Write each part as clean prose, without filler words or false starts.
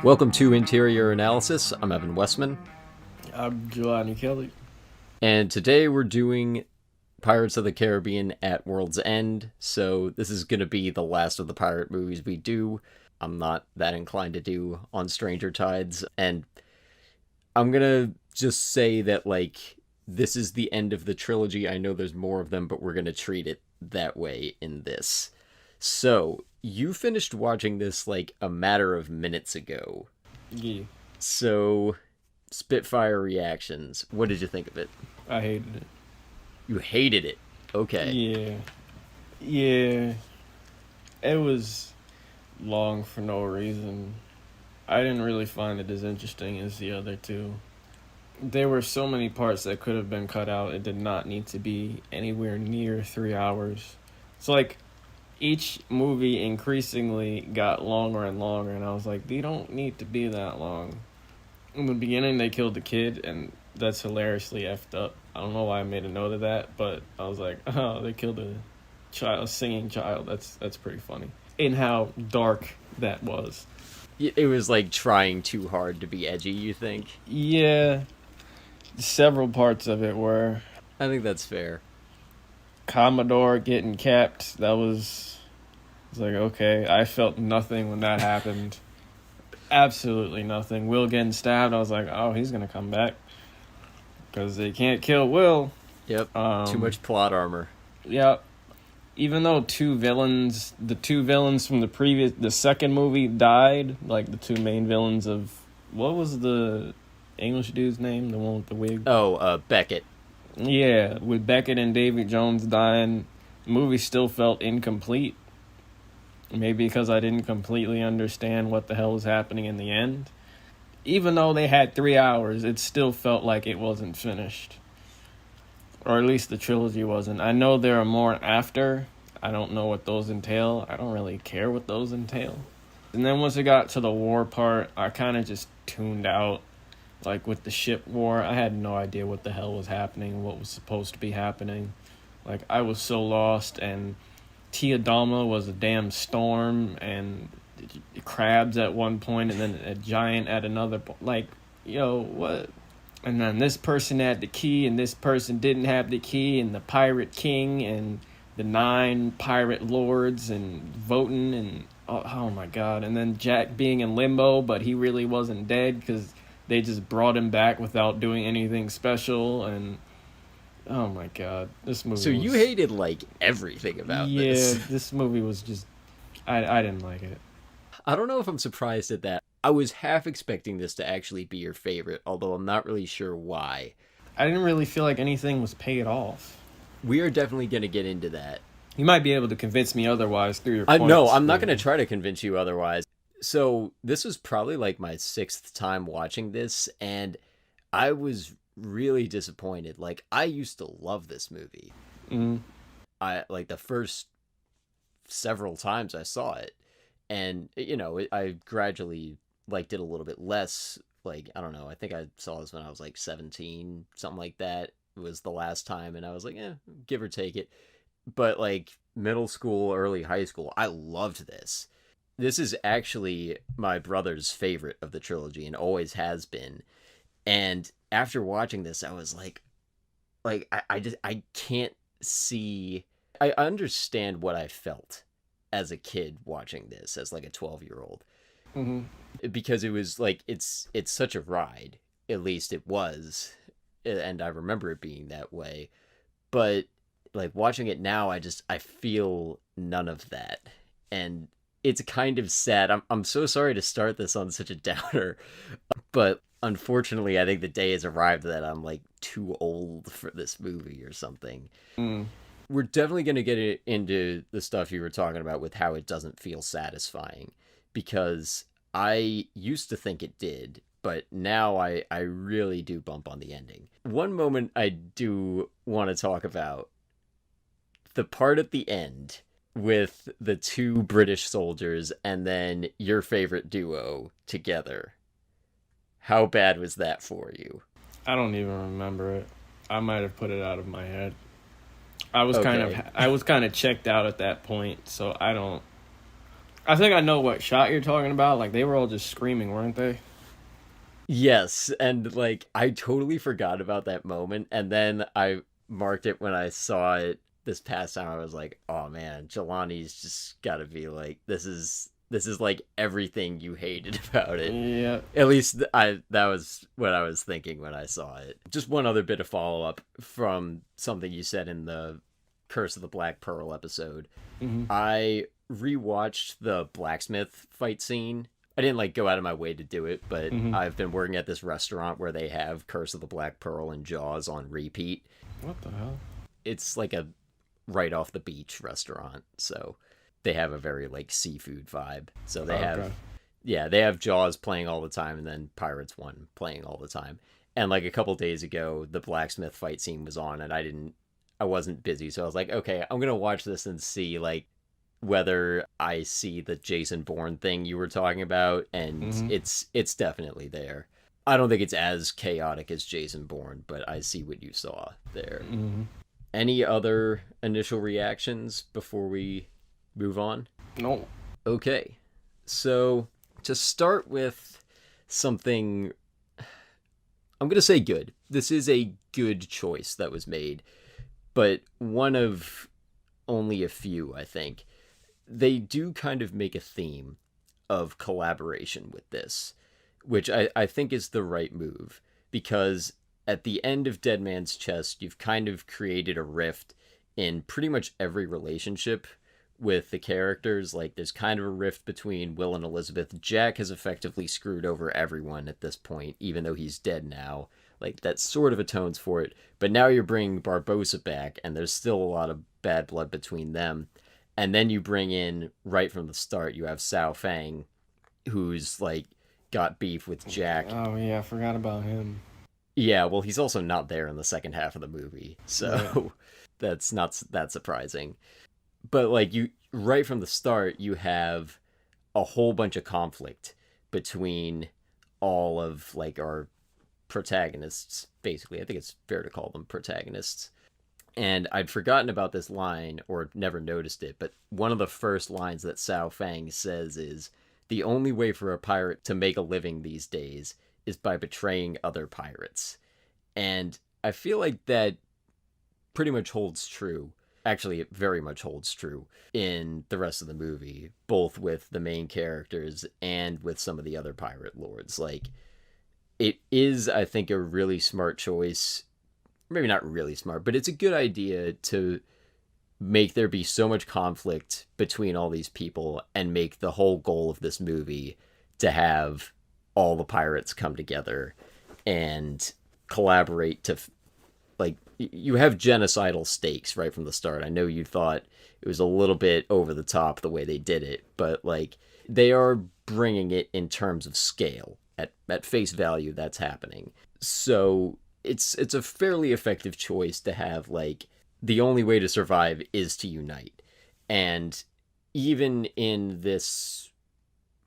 Welcome to Interior Analysis. I'm Evan Westman. I'm Jelani Kelly. And today we're doing Pirates of the Caribbean at World's End. So this is going to be the last of the pirate movies we do. I'm not that inclined to do on Stranger Tides. And I'm going to just say that, this is the end of the trilogy. I know there's more of them, but we're going to treat it that way in this. So, you finished watching this, a matter of minutes ago. Yeah. So, Spitfire reactions. What did you think of it? I hated it. You hated it. Okay. Yeah. It was long for no reason. I didn't really find it as interesting as the other two. There were so many parts that could have been cut out. It did not need to be anywhere near 3 hours. It's like each movie increasingly got longer and longer, and I was like, they don't need to be that long. In the beginning, they killed the kid, and that's hilariously effed up. I don't know why I made a note of that, but I was like, oh, they killed a singing child. That's pretty funny. And how dark that was. It was, trying too hard to be edgy, you think? Yeah. Several parts of it were. I think that's fair. Commodore getting capped, that was like, okay. I felt nothing when that happened. Absolutely nothing. Will getting stabbed, I was like, oh, he's gonna come back. Because they can't kill Will. Yep, too much plot armor. Yep. Even though the two villains from the second movie died, the two main villains of, what was the English dude's name? The one with the wig? Oh, Beckett. Yeah, with Beckett and Davy Jones dying, the movie still felt incomplete. Maybe because I didn't completely understand what the hell was happening in the end. Even though they had 3 hours, it still felt like it wasn't finished. Or at least the trilogy wasn't. I know there are more after. I don't know what those entail. I don't really care what those entail. And then once it got to the war part, I kind of just tuned out. With the ship war, I had no idea what the hell was happening, what was supposed to be happening. I was so lost, and Tia Dalma was a damn storm, and crabs at one point, and then a giant at another point. What? And then this person had the key, and this person didn't have the key, and the Pirate King, and the 9 pirate lords, and voting, and oh my god. And then Jack being in limbo, but he really wasn't dead, because they just brought him back without doing anything special, and oh my god, this movie. So you hated everything about this. Yeah, this movie was just, I didn't like it. I don't know if I'm surprised at that. I was half expecting this to actually be your favorite, although I'm not really sure why. I didn't really feel like anything was paid off. We are definitely going to get into that. You might be able to convince me otherwise through your points. No, I'm not going to try to convince you otherwise. So this was probably my 6th time watching this, and I was really disappointed. I used to love this movie. Mm-hmm. I the first several times I saw it, and I gradually liked it a little bit less. I don't know, I think I saw this when I was 17, something like that was the last time, and I was give or take it. But middle school, early high school, I loved this. This is actually my brother's favorite of the trilogy and always has been. And after watching this, I was I can't see. I understand what I felt as a kid watching this as a 12-year-old. Mm-hmm. Because it was it's such a ride. At least it was. And I remember it being that way. But watching it now, I feel none of that. And it's kind of sad. I'm so sorry to start this on such a downer, but unfortunately, I think the day has arrived that I'm too old for this movie or something. We're definitely going to get into the stuff you were talking about with how it doesn't feel satisfying, because I used to think it did, but now I really do bump on the ending. One moment I do want to talk about, the part at the end with the 2 British soldiers and then your favorite duo together. How bad was that for you? I don't even remember it. I might have put it out of my head. I was kind of checked out at that point, so I don't I think I know what shot you're talking about. Like, they were all just screaming, weren't they? Yes, and like I totally forgot about that moment, and then I marked it when I saw it this past time. I was like, "Oh man, Jelani's just got to be like this is like everything you hated about it." Yeah. At least I that was what I was thinking when I saw it. Just one other bit of follow up from something you said in the Curse of the Black Pearl episode. Mm-hmm. I rewatched the blacksmith fight scene. I didn't like go out of my way to do it, but Mm-hmm. I've been working at this restaurant where they have Curse of the Black Pearl and Jaws on repeat. What the hell? It's like a right off the beach restaurant, so they have a very like seafood vibe. So they have, yeah, they have Jaws playing all the time, and then Pirates 1 playing all the time. And like a couple days ago, the blacksmith fight scene was on, and I wasn't busy, so I was like, okay, I'm gonna watch this and see like whether I see the Jason Bourne thing you were talking about, and Mm-hmm. it's definitely there. I don't think it's as chaotic as Jason Bourne, but I see what you saw there. Mm-hmm. Any other initial reactions before we move on? No. Okay. So, to start with something, I'm going to say good. This is a good choice that was made, but one of only a few, I think. They do kind of make a theme of collaboration with this, which I think is the right move, because at the end of Dead Man's Chest, you've kind of created a rift in pretty much every relationship with the characters. Like, there's kind of a rift between Will and Elizabeth. Jack has effectively screwed over everyone at this point, even though he's dead now. Like, that sort of atones for it. But now you're bringing Barbossa back, and there's still a lot of bad blood between them. And then you bring in, right from the start, you have Sao Fang, who's, like, got beef with Jack. Oh, yeah, I forgot about him. Yeah, well, he's also not there in the second half of the movie, so Yeah. that's not that surprising. But, like, you right from the start, you have a whole bunch of conflict between all of, like, our protagonists, basically. I think it's fair to call them protagonists. And I'd forgotten about this line, or never noticed it, but one of the first lines that Sao Fang says is, "The only way for a pirate to make a living these days is by betraying other pirates." And I feel like that pretty much holds true. Actually, it very much holds true in the rest of the movie, both with the main characters and with some of the other pirate lords. Like, it is, I think, a really smart choice. Maybe not really smart, but it's a good idea to make there be so much conflict between all these people and make the whole goal of this movie to have all the pirates come together and collaborate to, like, you have genocidal stakes right from the start. I know you thought it was a little bit over the top the way they did it, but like they are bringing it in terms of scale. At face value, that's happening. So it's a fairly effective choice to have, like, the only way to survive is to unite. And even in this,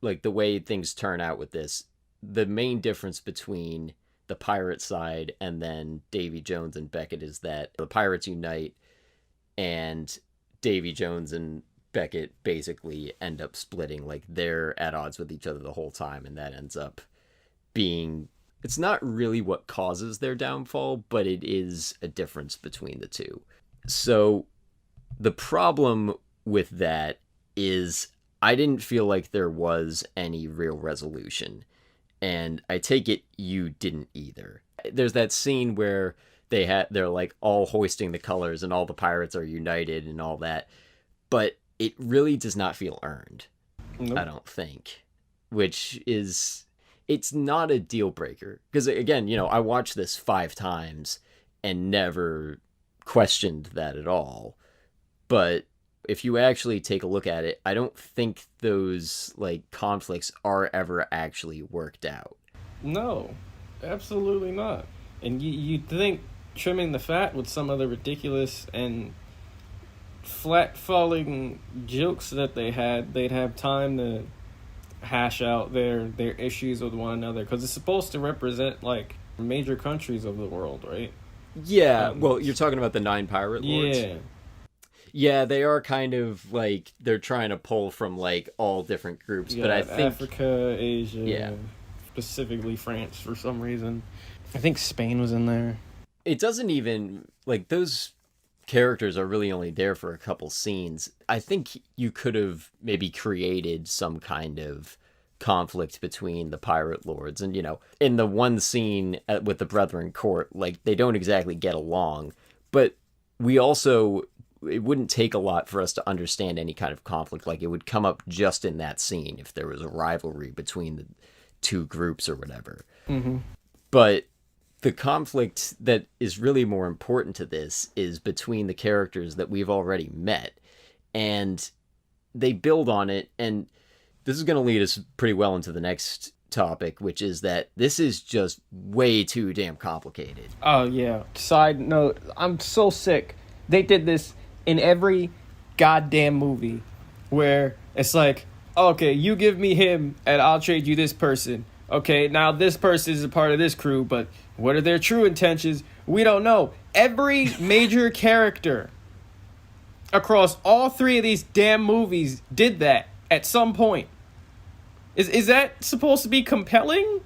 like, the way things turn out with this, the main difference between the pirate side and then Davy Jones and Beckett is that the pirates unite, and Davy Jones and Beckett basically end up splitting. Like, they're at odds with each other the whole time, and that ends up being, it's not really what causes their downfall, but it is a difference between the two. So the problem with that is I didn't feel like there was any real resolution, and I take it you didn't either. There's that scene where they're like all hoisting the colors and all the pirates are united and all that, but it really does not feel earned. Nope. I don't think, which is, it's not a deal breaker, because again, you know, I watched this 5 times and never questioned that at all. But if you actually take a look at it, I don't think those, like, conflicts are ever actually worked out. No, absolutely not. And you'd think trimming the fat with some of the ridiculous and flat falling jokes that they had, they'd have time to hash out their issues with one another, because it's supposed to represent, like, major countries of the world, right? Yeah, well, you're talking about the 9 pirate lords? Yeah. Yeah, they are kind of like they're trying to pull from like all different groups, You but I got think Africa, yeah, Asia, specifically France for some reason. I think Spain was in there. it doesn't even like those characters are really only there for a couple scenes. I think you could have maybe created some kind of conflict between the pirate lords and in the one scene with the Brethren court, like they don't exactly get along, but we also it wouldn't take a lot for us to understand any kind of conflict. Like it would come up just in that scene if there was a rivalry between the two groups or whatever. Mm-hmm. But the conflict that is really more important to this is between the characters that we've already met. And they build on it. And this is going to lead us pretty well into the next topic, which is that this is just way too damn complicated. Oh, yeah. Side note, I'm so sick. They did this in every goddamn movie where it's like, okay, you give me him and I'll trade you this person. Okay, now this person is a part of this crew, but what are their true intentions? We don't know. Every major character across all three of these damn movies did that at some point. Is that supposed to be compelling?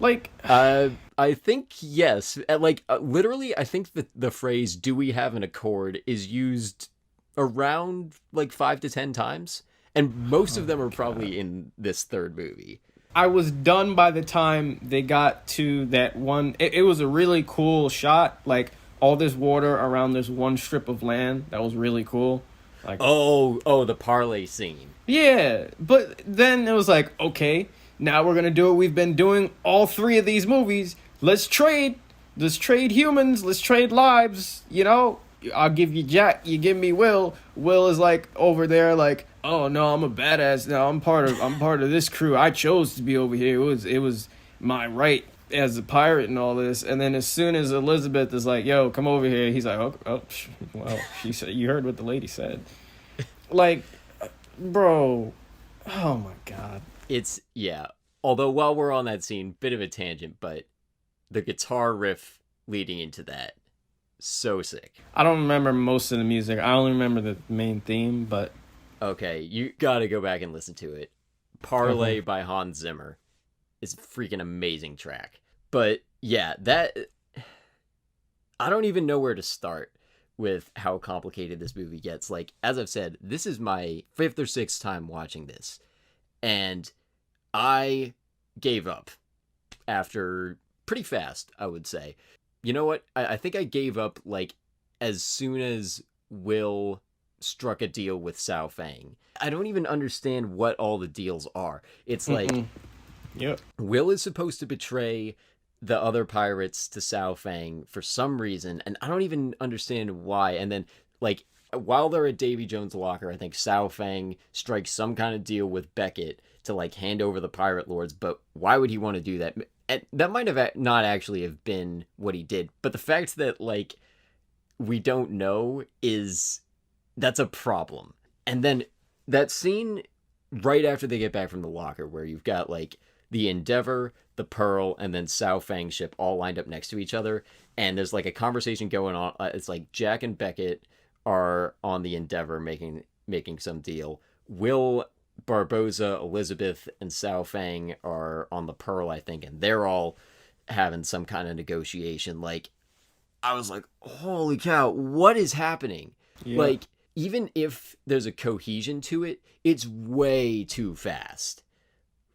Like, I think yes. Literally, I think the phrase "Do we have an accord" is used around like 5 to 10 times, and most of them are probably in this third movie. I was done by the time they got to that one. It was a really cool shot, like all this water around this one strip of land. That was really cool. Like, the parlay scene. yeah, but then it was like, okay, now we're gonna do what we've been doing all three of these movies. Let's trade humans. Let's trade lives. I'll give you Jack. You give me Will. Will is like over there, like, oh no, I'm a badass now. I'm part of this crew. I chose to be over here. It was my right as a pirate and all this. And then as soon as Elizabeth is like, yo, come over here, he's like, oh well, she said, you heard what the lady said. Like, bro, oh my god. It's yeah. Although while we're on that scene, bit of a tangent, but the guitar riff leading into that, so sick. I don't remember most of the music. I only remember the main theme, but okay, you gotta go back and listen to it. Parlay by Hans Zimmer is a freaking amazing track. But yeah, that I don't even know where to start with how complicated this movie gets. Like, as I've said, this is my 5th or 6th time watching this, and I gave up after pretty fast, I would say. You know what? I think I gave up like as soon as Will struck a deal with Sao Fang. I don't even understand what all the deals are. It's like yep. Will is supposed to betray the other pirates to Sao Fang for some reason, and I don't even understand why. And then, like, while they're at Davy Jones' locker, I think Sao Fang strikes some kind of deal with Beckett to, like, hand over the pirate lords, but why would he want to do that? And that might have not actually have been what he did, but the fact that, like, we don't know that's a problem. And then that scene right after they get back from the locker where you've got, like, the Endeavor, the Pearl, and then Sao Fang's ship all lined up next to each other, and there's, like, a conversation going on. It's like Jack and Beckett are on the Endeavor making some deal. Will, Barboza, Elizabeth, and Sao Fang are on the Pearl, I think, and they're all having some kind of negotiation. Like, I was like, holy cow, what is happening? Yeah. Like, even if there's a cohesion to it, it's way too fast.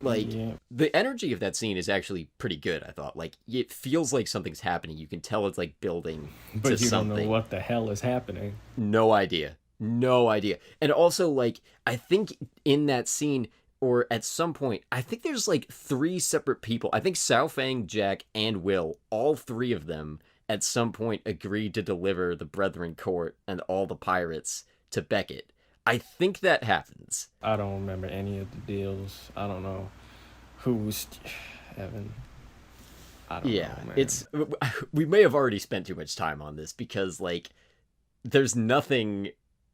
Like, the energy of that scene is actually pretty good, I thought. Like, it feels like something's happening. You can tell it's, like, building to something. But you don't know what the hell is happening. No idea. And also, like, I think in that scene, or at some point, I think there's, like, 3 separate people. I think Sao Fang, Jack, and Will, all 3 of them, at some point agreed to deliver the Brethren Court and all the pirates to Beckett. I think that happens. I don't remember any of the deals. I don't know who's Evan. I don't know, man. We may have already spent too much time on this because, like, there's nothing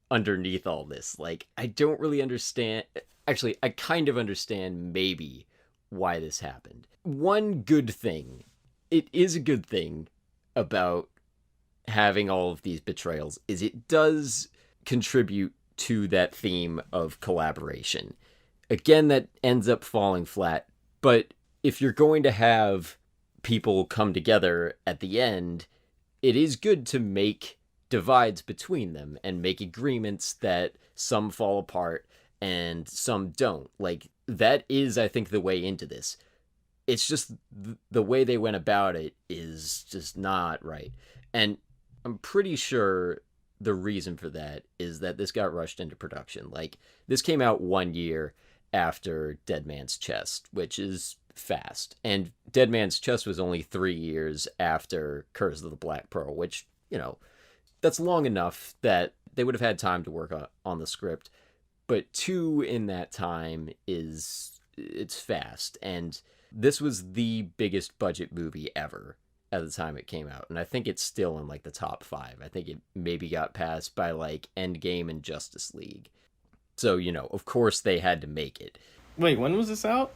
underneath all this. Like, I don't really understand. Actually, I kind of understand maybe why this happened. One good thing, it is a good thing about having all of these betrayals, is it does contribute to that theme of collaboration. Again, that ends up falling flat, but if you're going to have people come together at the end, it is good to make divides between them and make agreements that some fall apart and some don't. Like, that is, I think, the way into this. It's just the way they went about it is just not right. And I'm pretty sure the reason for that is that this got rushed into production. Like, this came out 1 year after Dead Man's Chest, which is fast. And Dead Man's Chest was only 3 years after Curse of the Black Pearl, which, you know, that's long enough that they would have had time to work on the script. But 2 in that time it's fast. And this was the biggest budget movie ever at the time it came out. And I think it's still in like the top 5. I think it maybe got passed by like Endgame and Justice League. So, you know, of course they had to make it. Wait, when was this out?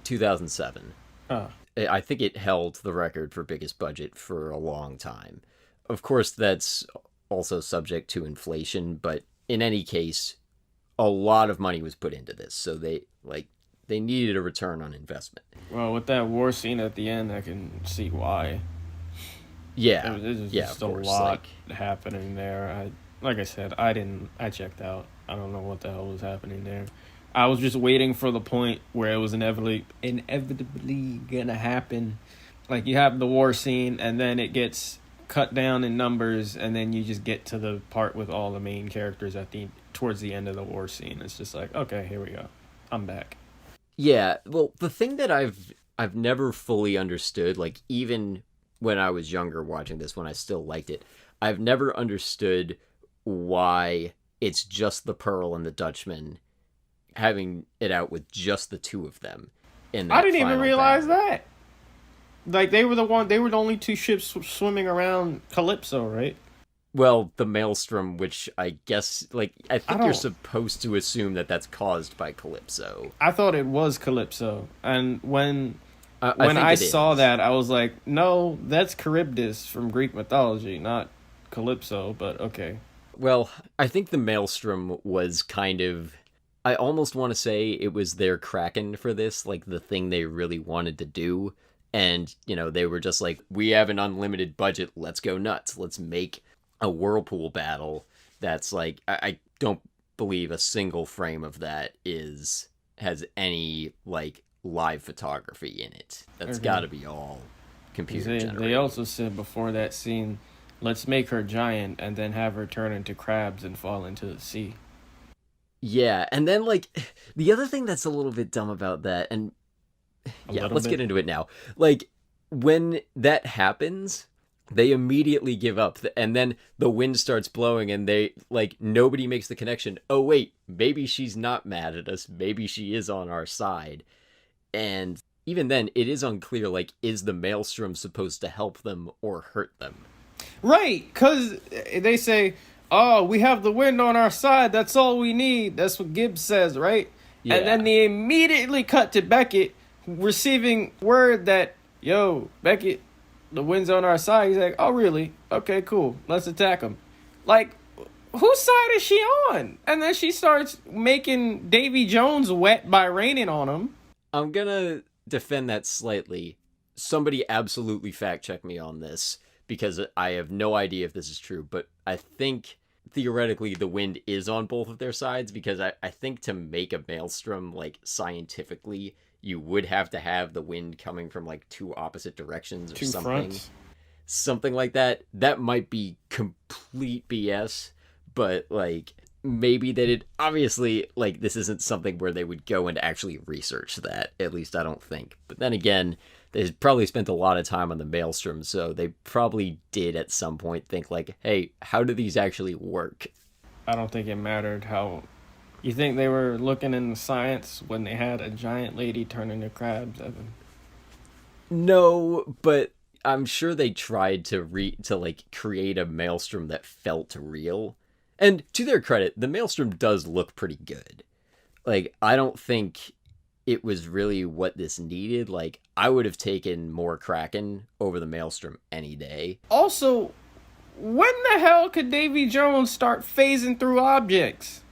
2007. Oh. I think it held the record for biggest budget for a long time. Of course, that's also subject to inflation, but in any case, a lot of money was put into this. So they needed a return on investment. Well, with that war scene at the end, I can see why. Yeah. There's just a lot happening there. Like I said, I checked out. I don't know what the hell was happening there. I was just waiting for the point where it was inevitably gonna happen. Like, you have the war scene, and then it gets cut down in numbers, and then you just get to the part with all the main characters towards the end of the war scene. It's just like, okay, here we go. I'm back. Yeah, well, the thing that I've never fully understood, like, even when I was younger watching this, when I still liked it, I've never understood why it's just the Pearl and the Dutchman having it out with just the 2 of them. I didn't even realize that. Like, they were the only 2 ships swimming around Calypso, right? Well, the Maelstrom, which I guess, like, I think you're supposed to assume that that's caused by Calypso. I thought it was Calypso. And when I saw that, I was like, no, that's Charybdis from Greek mythology, not Calypso, but okay. Well, I think the Maelstrom was kind of, I almost want to say it was their Kraken for this, like the thing they really wanted to do. And, you know, they were just like, we have an unlimited budget, let's go nuts. Let's make a whirlpool battle that's like, I don't believe a single frame of that has any, like, live photography in it. That's got to be all computer generated. They also said before that scene, let's make her giant and then have her turn into crabs and fall into the sea. Yeah, and then, like, the other thing that's a little bit dumb about that, and yeah, let's get into it now. Like, when that happens, they immediately give up, and then the wind starts blowing, and they, like, nobody makes the connection. Oh, wait, maybe she's not mad at us. Maybe she is on our side. And even then, it is unclear, like, is the Maelstrom supposed to help them or hurt them? Right, because they say, oh, we have the wind on our side. That's all we need. That's what Gibbs says, right? Yeah. And then they immediately cut to Beckett receiving word that, yo, Beckett, the wind's on our side. He's like, oh, really? Okay, cool. Let's attack him. Like, whose side is she on? And then she starts making Davy Jones wet by raining on him. I'm gonna defend that slightly. Somebody absolutely fact check me on this, because I have no idea if this is true, but I think theoretically the wind is on both of their sides, because I think to make a maelstrom, like, scientifically, you would have to have the wind coming from, like, 2 opposite directions or something. Fronts. Something like that. That might be complete BS, but, like, maybe they did. Obviously, like, this isn't something where they would go and actually research that. At least I don't think. But then again, they probably spent a lot of time on the Maelstrom, so they probably did at some point think, like, hey, how do these actually work? I don't think it mattered how... You think they were looking into science when they had a giant lady turn into crabs, Evan? No, but I'm sure they tried to create a Maelstrom that felt real. And to their credit, the Maelstrom does look pretty good. Like, I don't think it was really what this needed. Like, I would have taken more Kraken over the Maelstrom any day. Also, when the hell could Davy Jones start phasing through objects?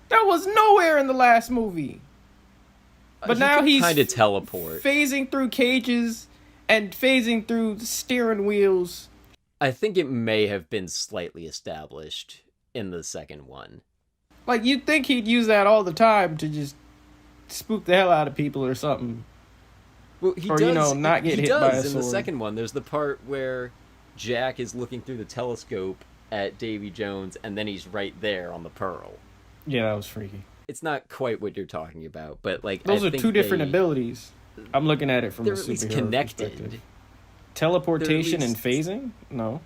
That was nowhere in the last movie. But now he's kind of teleport, phasing through cages and phasing through steering wheels. I think it may have been slightly established in the second one. Like, you'd think he'd use that all the time to just spook the hell out of people or something. Well, he or, does, not get hit by a sword. In the second one, there's the part where Jack is looking through the telescope at Davy Jones, and then he's right there on the Pearl. Yeah, that was freaky. It's not quite what you're talking about, but like those are two different abilities. I'm looking at it from a superhero perspective. They're at least connected. Teleportation and phasing? No.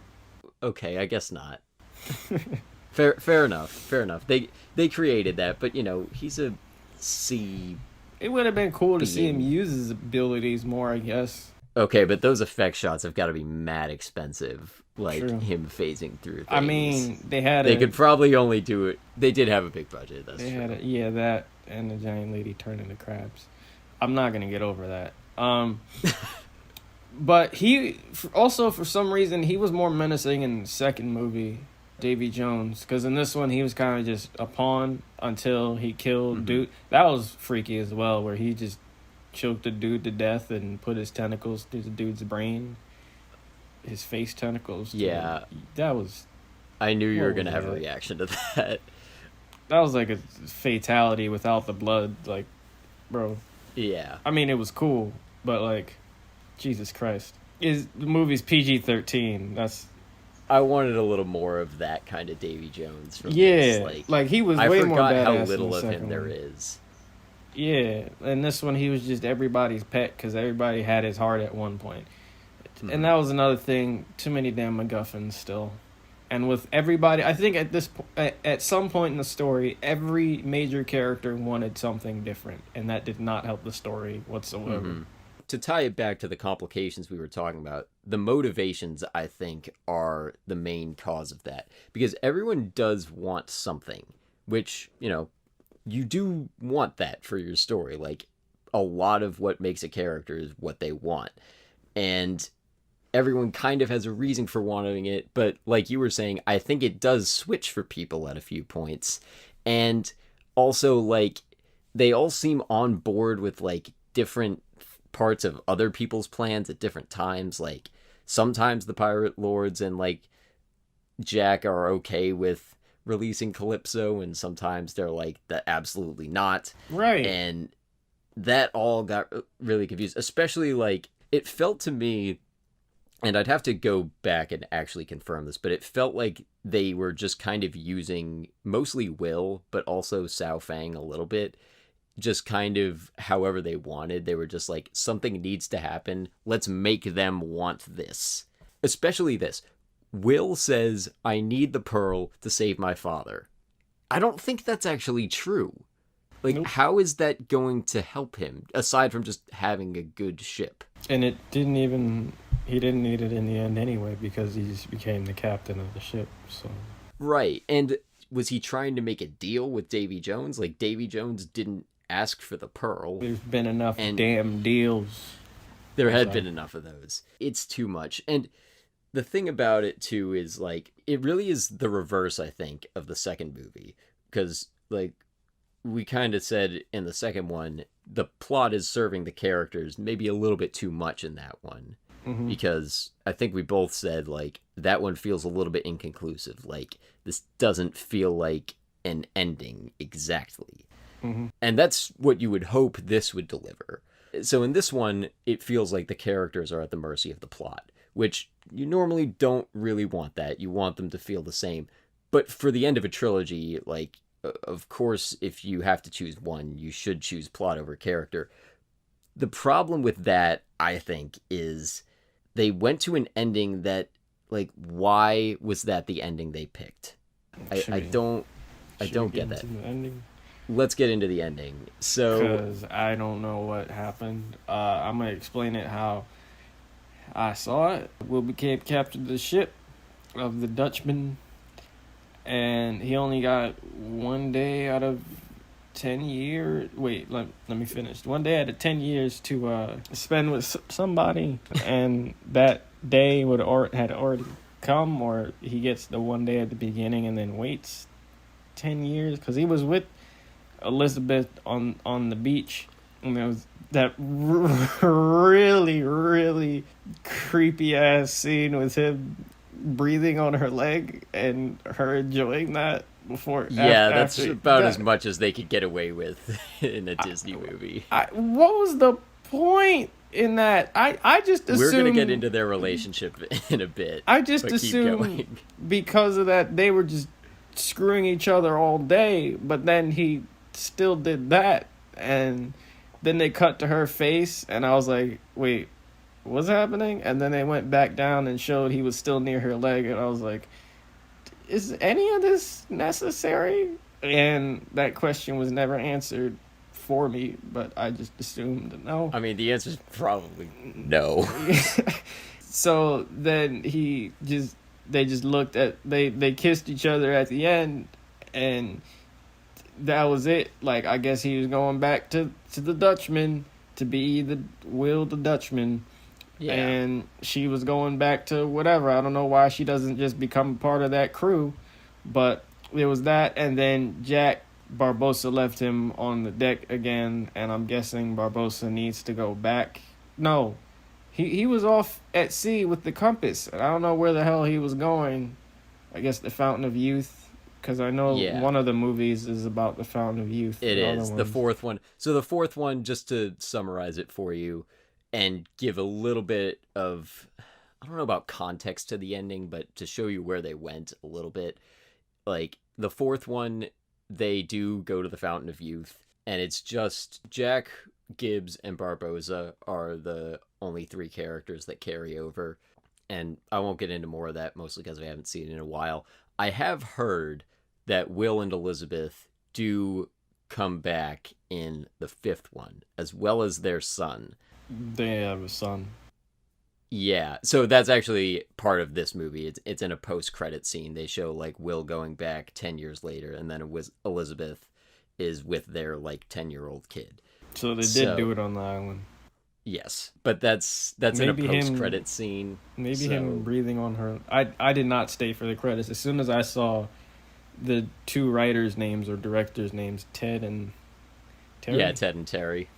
Okay, I guess not. Fair enough. They created that, but he's a sea. It would have been cool to see him use his abilities more, I guess. Okay, but those effect shots have got to be mad expensive, like True. Him phasing through things. I mean, they could probably only do it. They did have a big budget. That's true. That and the giant lady turning to crabs. I'm not gonna get over that. But he also, for some reason, he was more menacing in the second movie, Davy Jones, because in this one he was kind of just a pawn until he killed dude. That was freaky as well, where he just choked a dude to death and put his tentacles through the dude's brain, his face tentacles. Yeah, that was. I knew you were gonna have a reaction to that. That was like a fatality without the blood, like, bro. Yeah. I mean, it was cool, but like, Jesus Christ, the movie's PG-13. That's. I wanted a little more of that kind of Davy Jones. From this. Like he was way more badass. I forgot how little of him there is. Yeah, and this one he was just everybody's pet because everybody had his heart at one point. And that was another thing. Too many damn MacGuffins still. And with everybody, I think at some point in the story, every major character wanted something different, and that did not help the story whatsoever. To tie it back to the complications we were talking about, the motivations, I think, are the main cause of that. Because everyone does want something, which, you do want that for your story. Like, a lot of what makes a character is what they want. And everyone kind of has a reason for wanting it, but like you were saying, I think it does switch for people at a few points. And also, like, they all seem on board with, like, different parts of other people's plans at different times. Like, sometimes the pirate lords and, like, Jack are okay with releasing Calypso, and sometimes they're like, that absolutely not. Right. And that all got really confused, especially, like, it felt to me, and I'd have to go back and actually confirm this, but it felt like they were just kind of using mostly Will, but also Sao Fang a little bit, just kind of however they wanted. They were just like, something needs to happen. Let's make them want this. Especially this. Will says, I need the pearl to save my father. I don't think that's actually true. Like, nope. How is that going to help him, aside from just having a good ship? And he didn't need it in the end anyway, because he just became the captain of the ship, so. Right, and was he trying to make a deal with Davy Jones? Like, Davy Jones didn't ask for the pearl. There's been enough damn deals. There had been enough of those. It's too much. And the thing about it, too, is, like, it really is the reverse, I think, of the second movie. Because, like, we kind of said in the second one, the plot is serving the characters maybe a little bit too much in that one. Mm-hmm. Because I think we both said, like, that one feels a little bit inconclusive. Like, this doesn't feel like an ending exactly. Mm-hmm. And that's what you would hope this would deliver. So in this one, it feels like the characters are at the mercy of the plot, which you normally don't really want that. You want them to feel the same. But for the end of a trilogy, like, of course, if you have to choose one, you should choose plot over character. The problem with that, I think, is they went to an ending that, like, why was that the ending they picked? I don't get that. Let's get into the ending. So, because I don't know what happened. I'm gonna explain it how I saw it. Will became captured the ship of the Dutchman, and he only got 1 day out of 10 years. Wait, let me finish. 1 day out of 10 years to spend with somebody, and that day had already come, or he gets the one day at the beginning and then waits 10 years, because he was with Elizabeth on the beach, and there was that really, really creepy ass scene with him breathing on her leg and her enjoying that before. Yeah, that's after about that. as much as they could get away with in a Disney movie. What was the point in that? I just assumed We're gonna get into their relationship in a bit. I just but keep assumed going. because of that they were just screwing each other all day, but then he still did that, and then they cut to her face, and I was like, wait, what's happening? And then they went back down and showed he was still near her leg, and I was like, is any of this necessary? And that question was never answered for me, but I just assumed no. I mean, the answer is probably no. So then they just looked at, they kissed each other at the end, and that was it. Like, I guess he was going back to the Dutchman to be the Dutchman. Yeah. And she was going back to whatever. I don't know why she doesn't just become part of that crew. But there was that, and then Jack Barbossa left him on the deck again, and I'm guessing Barbossa needs to go back. No. He was off at sea with the compass, and I don't know where the hell he was going. I guess the Fountain of Youth, because I know one of the movies is about the Fountain of Youth. It is, the fourth one. So the fourth one, just to summarize it for you and give a little bit of, I don't know about context to the ending, but to show you where they went a little bit. Like, the fourth one, they do go to the Fountain of Youth, and it's just Jack, Gibbs, and Barbossa are the only three characters that carry over. And I won't get into more of that, mostly because I haven't seen it in a while. I have heard that Will and Elizabeth do come back in the fifth one, as well as their son. They have a son. Yeah, so that's actually part of this movie. It's in a post-credit scene. They show, like, Will going back 10 years later, and then Elizabeth is with their, like, 10-year-old kid. So they did do it on the island. Yes, but that's maybe in a post-credit scene. Maybe him breathing on her. I did not stay for the credits. As soon as I saw the two writers' names or directors' names, Ted and Terry. Yeah, Ted and Terry.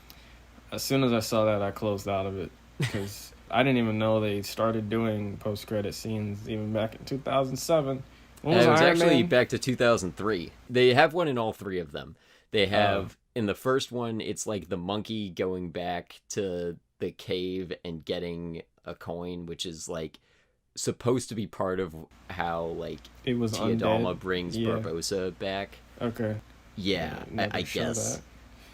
As soon as I saw that, I closed out of it, because I didn't even know they started doing post-credit scenes even back in 2007. It was actually back to 2003. They have one in all three of them. They have, in the first one, it's like the monkey going back to the cave and getting a coin, which is like supposed to be part of how, like, it was Tiadama brings Barbossa back. Okay. Yeah, I guess.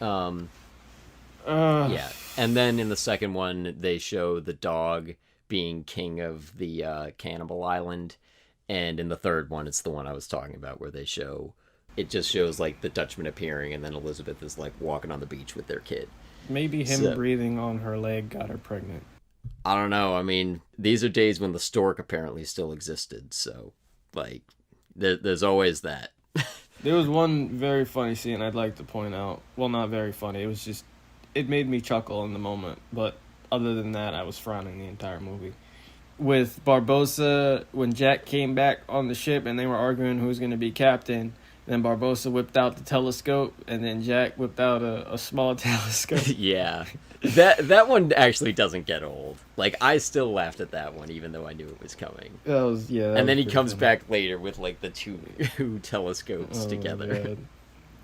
Yeah, and then in the second one, they show the dog being king of the cannibal island, and in the third one, it's the one I was talking about, where they show, it just shows, like, the Dutchman appearing, and then Elizabeth is, like, walking on the beach with their kid. Maybe him breathing on her leg got her pregnant. I don't know. I mean, these are days when the stork apparently still existed, so, like, there's always that. There was one very funny scene I'd like to point out. Well, not very funny. It was just, it made me chuckle in the moment, but other than that, I was frowning the entire movie. With Barbossa, when Jack came back on the ship and they were arguing who's going to be captain, then Barbossa whipped out the telescope, and then Jack whipped out a small telescope. Yeah. That one actually doesn't get old. Like, I still laughed at that one, even though I knew it was coming. And then he comes back later with, like, the two telescopes together. God.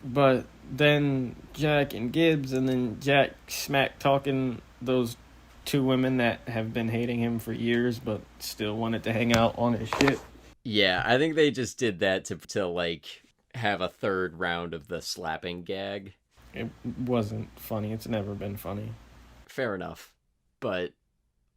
But then Jack and Gibbs, and then Jack smack talking those two women that have been hating him for years, but still wanted to hang out on his ship. Yeah, I think they just did that to like, have a third round of the slapping gag. It wasn't funny. It's never been funny. Fair enough. But,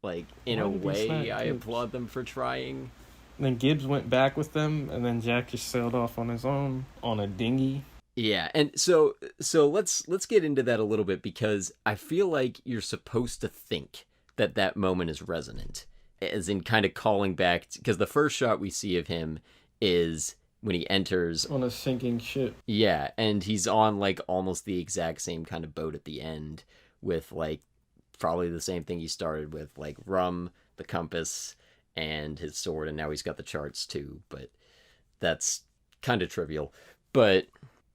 like, in a way, I applaud them for trying. And then Gibbs went back with them, and then Jack just sailed off on his own on a dinghy. Yeah, and so let's get into that a little bit, because I feel like you're supposed to think that moment is resonant, as in kind of calling back, because the first shot we see of him is when he enters on a sinking ship. Yeah, and he's on, like, almost the exact same kind of boat at the end, with, like, probably the same thing he started with, like, rum, the compass, and his sword, and now he's got the charts too, but that's kind of trivial. But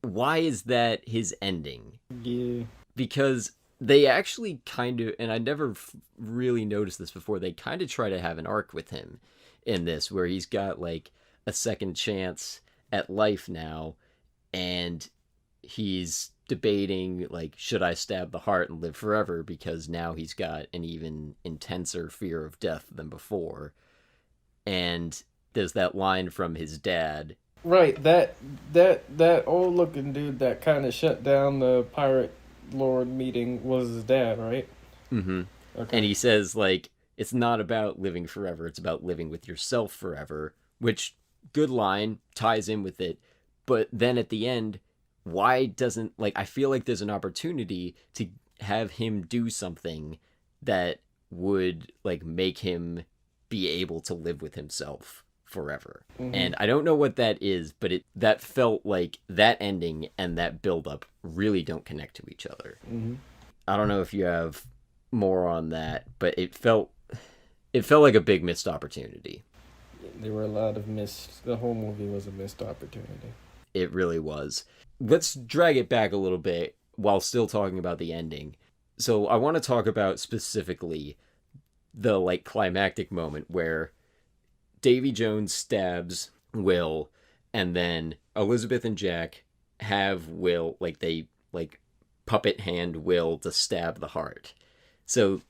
why is that his ending? Yeah. Because they actually kind of, and I never really noticed this before, they kind of try to have an arc with him in this, where he's got like a second chance at life now, and he's debating like, should I stab the heart and live forever, because now he's got an even intenser fear of death than before. And there's that line from his dad. Right, that old looking dude that kind of shut down the pirate lord meeting was his dad, right? Mm-hmm. Okay. And he says like, it's not about living forever, it's about living with yourself forever, which, good line, ties in with it. But then at the end, why doesn't, like, I feel like there's an opportunity to have him do something that would like make him be able to live with himself forever. Mm-hmm. And I don't know what that is, but that felt like that ending and that buildup really don't connect to each other. Mm-hmm. I don't know if you have more on that, but it felt like a big missed opportunity. There were a lot of the whole movie was a missed opportunity. It really was. Let's drag it back a little bit while still talking about the ending. So I want to talk about specifically the like climactic moment where Davy Jones stabs Will, and then Elizabeth and Jack have Will, like they like puppet hand Will to stab the heart. So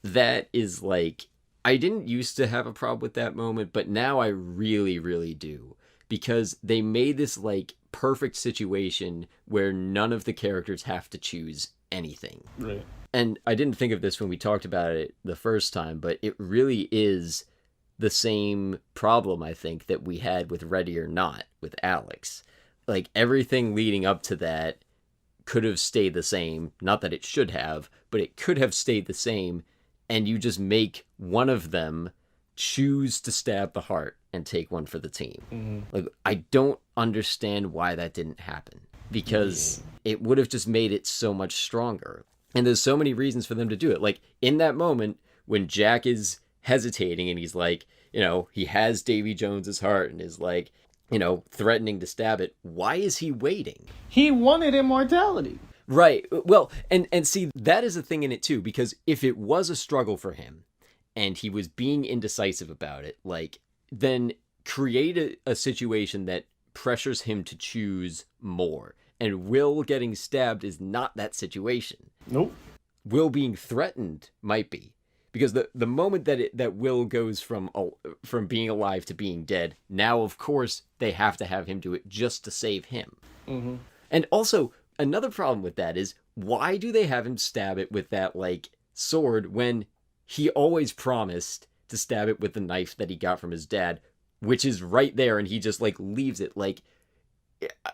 that is like, I didn't used to have a problem with that moment, but now I really, really do. Because they made this like perfect situation where none of the characters have to choose anything. Right. And I didn't think of this when we talked about it the first time, but it really is the same problem, I think, that we had with Ready or Not with Alex. Like, everything leading up to that could have stayed the same. Not that it should have, but it could have stayed the same. And you just make one of them choose to stab the heart and take one for the team. Mm-hmm. Like, I don't understand why that didn't happen, because it would have just made it so much stronger. And there's so many reasons for them to do it. Like, in that moment when Jack is hesitating and he's like, you know, he has Davy Jones's heart and is like, you know, threatening to stab it. Why is he waiting? He wanted immortality. Right. Well, and see, that is a thing in it too, because if it was a struggle for him and he was being indecisive about it, like, then create a situation that pressures him to choose more. And Will getting stabbed is not that situation. Nope. Will being threatened might be. Because the moment that Will goes from being alive to being dead, now, of course, they have to have him do it just to save him. Mm-hmm. And also, another problem with that is, why do they have him stab it with that, like, sword when he always promised to stab it with the knife that he got from his dad, which is right there, and he just, like, leaves it. Like,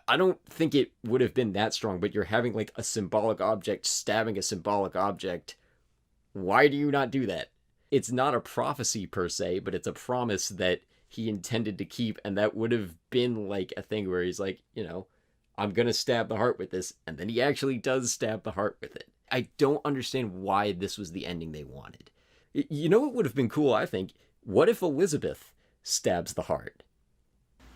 I don't think it would have been that strong, but you're having, like, a symbolic object stabbing a symbolic object. Why do you not do that? It's not a prophecy per se, but it's a promise that he intended to keep, and that would have been, like, a thing where he's like, you know, I'm gonna stab the heart with this, and then he actually does stab the heart with it. I don't understand why this was the ending they wanted. You know what would have been cool, I think? What if Elizabeth stabs the heart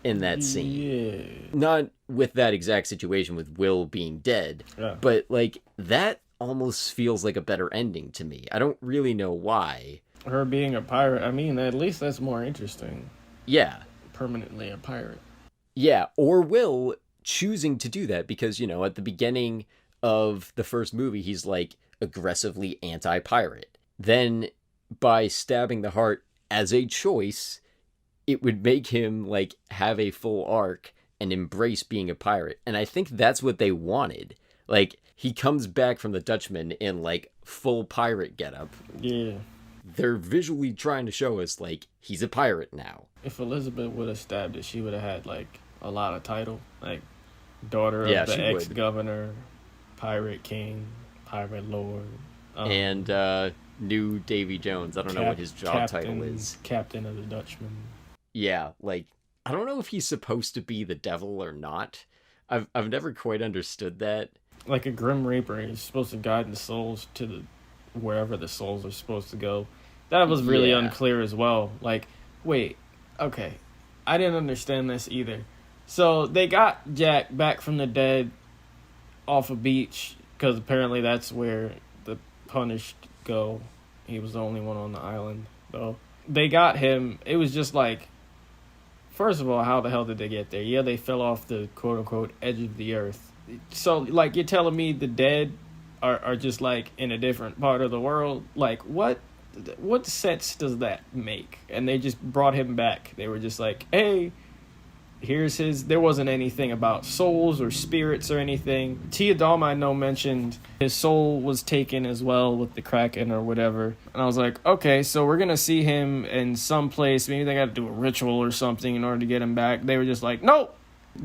in that scene? Yeah. Not with that exact situation with Will being dead, but, like, that almost feels like a better ending to me. I don't really know why. Her being a pirate, I mean, at least that's more interesting. Yeah. Permanently a pirate. Yeah, or Will choosing to do that because, you know, at the beginning of the first movie, he's, like, aggressively anti-pirate. Then, by stabbing the heart as a choice, it would make him, like, have a full arc and embrace being a pirate. And I think that's what they wanted. Like, he comes back from the Dutchman in, like, full pirate getup. Yeah. They're visually trying to show us, like, he's a pirate now. If Elizabeth would have stabbed it, she would have had, like, a lot of title. Like, daughter of the ex-governor, pirate king, pirate lord. And new Davy Jones. I don't know what his job title is. Captain of the Dutchman. Yeah, like, I don't know if he's supposed to be the devil or not. I've never quite understood that. Like a Grim Reaper, he's supposed to guide the souls to wherever the souls are supposed to go. That was really unclear as well. Like, Wait, okay. I didn't understand this either. So they got Jack back from the dead off a beach because apparently that's where the punished go. He was the only one on the island, though. They got him. It was just like, first of all, how the hell did they get there? Yeah, they fell off the quote unquote edge of the earth. So, like, you're telling me the dead are just like in a different part of the world? Like, what sense does that make? And they just brought him back. They were just like, hey, here's his. There wasn't anything about souls or spirits or anything. Tia Dalma, I know, mentioned his soul was taken as well with the Kraken or whatever. And I was like, okay, so we're gonna see him in some place. Maybe they got to do a ritual or something in order to get him back. They were just like, nope.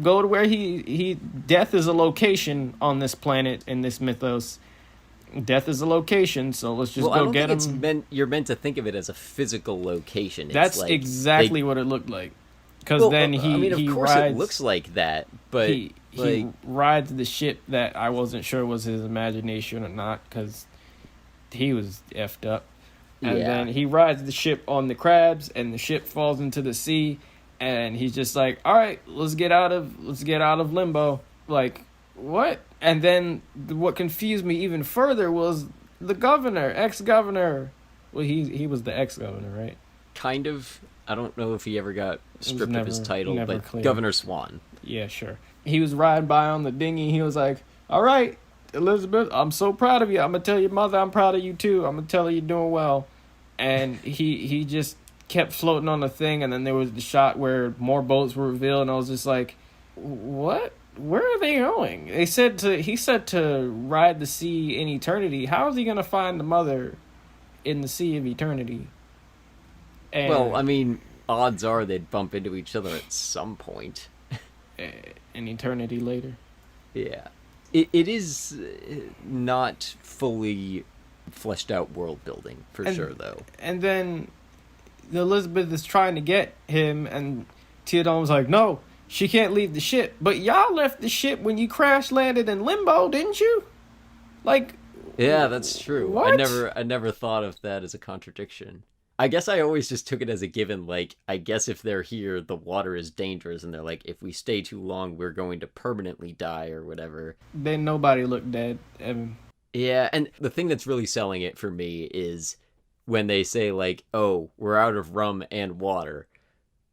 Go to where he. Death is a location on this planet in this mythos. Death is a location, so let's just go get him. You're meant to think of it as a physical location. It's That's like exactly what it looked like. Because then of course rides, it looks like that, but he rides the ship that I wasn't sure was his imagination or not, because he was effed up. And then he rides the ship on the crabs, and the ship falls into the sea, and he's just like, all right, let's get out of limbo. Like, what? And then what confused me even further was the governor, ex-governor. Well, he was the ex-governor, right? Kind of. I don't know if he ever got stripped of his title, but clear. Governor Swan. Yeah, sure. He was riding by on the dinghy. He was like, all right, Elizabeth, I'm so proud of you. I'm going to tell your mother I'm proud of you, too. I'm going to tell her you're doing well. And he just kept floating on the thing, and then there was the shot where more boats were revealed, and I was just like, what? Where are they going? He said to ride the sea in eternity. How is he going to find the mother in the sea of eternity? And well, I mean, odds are they'd bump into each other at some point. An eternity later. Yeah. It is not fully fleshed out world building, for sure, though. And then Elizabeth is trying to get him, and Theodon was like, no, she can't leave the ship. But y'all left the ship when you crash landed in Limbo, didn't you? Like, yeah, that's true. What? I never thought of that as a contradiction. I guess I always just took it as a given, like, I guess if they're here, the water is dangerous, and they're like, if we stay too long, we're going to permanently die, or whatever. Then nobody looked dead, Evan. Yeah, and the thing that's really selling it for me is when they say, like, oh, we're out of rum and water.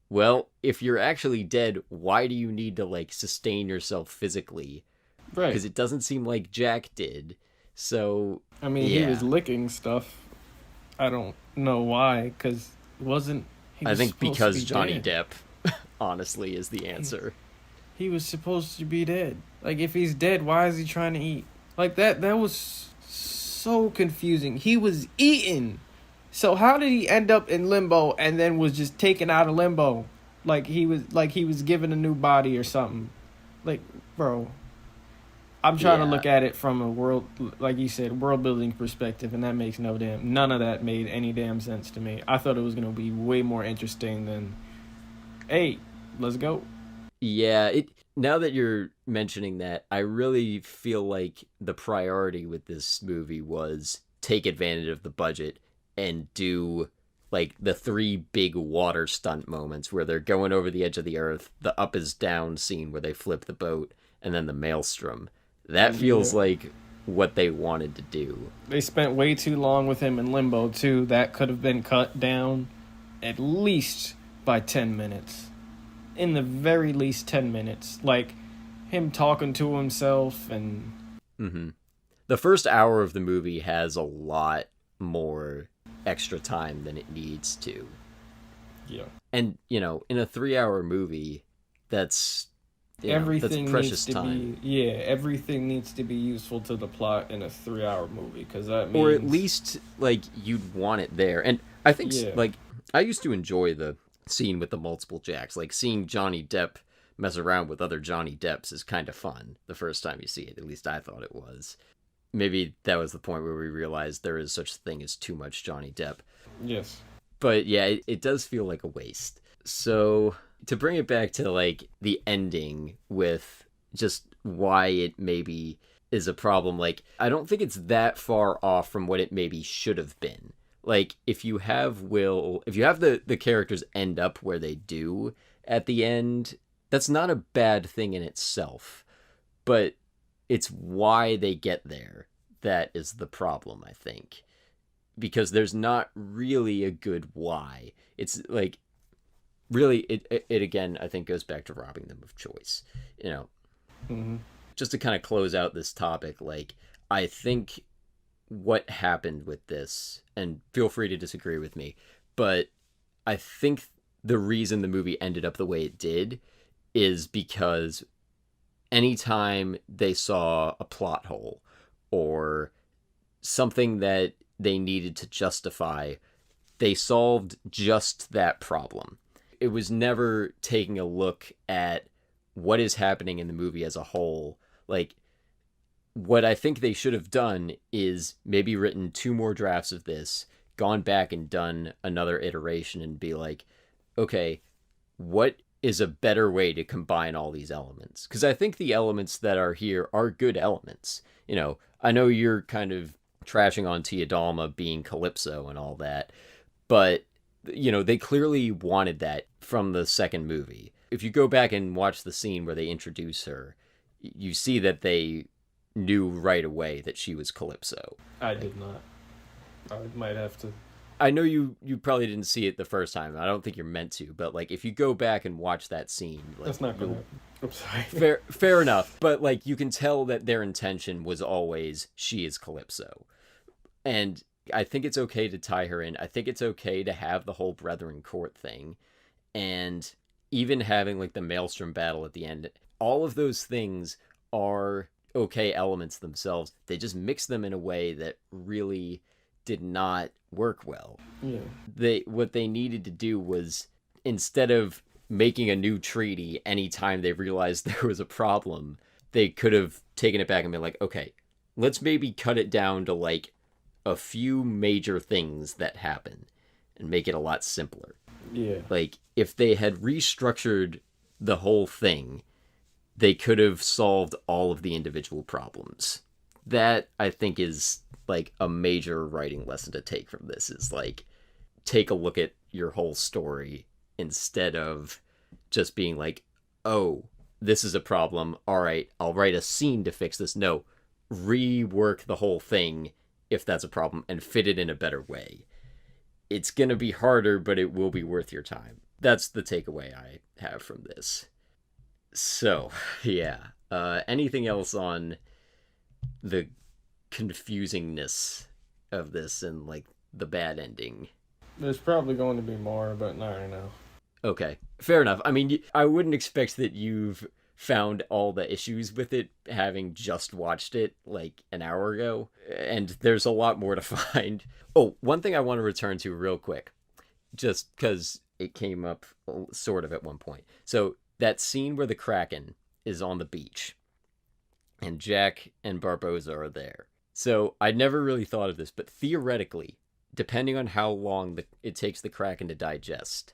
Well, if you're actually dead, why do you need to, like, sustain yourself physically? Right. Because it doesn't seem like Jack did. So, I mean, yeah. He was licking stuff. I don't know why, because I think because Johnny Depp, honestly, is the answer. He was supposed to be dead. Like, if he's dead, why is he trying to eat? Like, that was so confusing. He was eating. So how did he end up in limbo and then was just taken out of limbo? Like he was given a new body or something. Like, bro, I'm trying to look at it from a world, like you said, world building perspective, and that makes none of that made any damn sense to me. I thought it was going to be way more interesting than, hey, let's go. Yeah, now that you're mentioning that, I really feel like the priority with this movie was take advantage of the budget and do, like, the 3 big water stunt moments where they're going over the edge of the earth, the up is down scene where they flip the boat, and then the maelstrom. That feels like what they wanted to do. They spent way too long with him in limbo, too. That could have been cut down at least by 10 minutes. In the very least 10 minutes. Like, him talking to himself and... Mm-hmm. The first hour of the movie has a lot more extra time than it needs to. Yeah. And, in a 3-hour movie, that's... everything that's precious needs to time. everything needs to be useful to the plot in a 3-hour movie, because that means... or at least, like, you'd want it there. And I think, like, I used to enjoy the scene with the multiple Jacks. Like, seeing Johnny Depp mess around with other Johnny Depps is kind of fun the first time you see it. At least I thought it was. Maybe that was the point where we realized there is such a thing as too much Johnny Depp. Yes. But yeah, it does feel like a waste. So to bring it back to, like, the ending with just why it maybe is a problem, like, I don't think it's that far off from what it maybe should have been. Like, if you have the characters end up where they do at the end, that's not a bad thing in itself, but it's why they get there that is the problem, I think. Because there's not really a good why. It's like, really, it again, I think goes back to robbing them of choice. You know, Mm-hmm. just to kind of close out this topic, like, I think what happened with this, and feel free to disagree with me, but I think the reason the movie ended up the way it did is because anytime they saw a plot hole or something that they needed to justify, they solved just that problem. It was never taking a look at what is happening in the movie as a whole. Like, what I think they should have done is maybe written 2 more drafts of this, gone back and done another iteration and be like, okay, what is a better way to combine all these elements? Because I think the elements that are here are good elements. You know, I know you're kind of trashing on Tia Dalma being Calypso and all that, but, you know, they clearly wanted that from the second movie. If you go back and watch the scene where they introduce her, you see that they knew right away that she was Calypso. I did not. I might have to. I know you probably didn't see it the first time. I don't think you're meant to, but like, if you go back and watch that scene, like, That's not gonna happen. I'm sorry. fair enough. But like, you can tell that their intention was always she is Calypso, and I think it's okay to tie her in. I think it's okay to have the whole Brethren Court thing, and even having like the Maelstrom battle at the end. All of those things are okay elements themselves. They just mix them in a way that really did not work well. Yeah. What they needed to do was, instead of making a new treaty anytime they realized there was a problem, they could have taken it back and been like, okay, let's maybe cut it down to like a few major things that happen and make it a lot simpler. Yeah. Like, if they had restructured the whole thing, they could have solved all of the individual problems. That, I think, is like a major writing lesson to take from this, is like, take a look at your whole story instead of just being like, oh, this is a problem. All right, I'll write a scene to fix this. No, rework the whole thing if that's a problem and fit it in a better way. It's going to be harder, but it will be worth your time. That's the takeaway I have from this. So, yeah. Anything else on the confusingness of this and, like, the bad ending? There's probably going to be more, but not right now. Okay, fair enough. I mean, I wouldn't expect that you've found all the issues with it having just watched it like an hour ago, and there's a lot more to find. Oh, one thing I want to return to real quick, just because it came up sort of at one point. So that scene where the Kraken is on the beach and Jack and Barboza are there. So I'd never really thought of this, but theoretically, depending on how long it takes the Kraken to digest,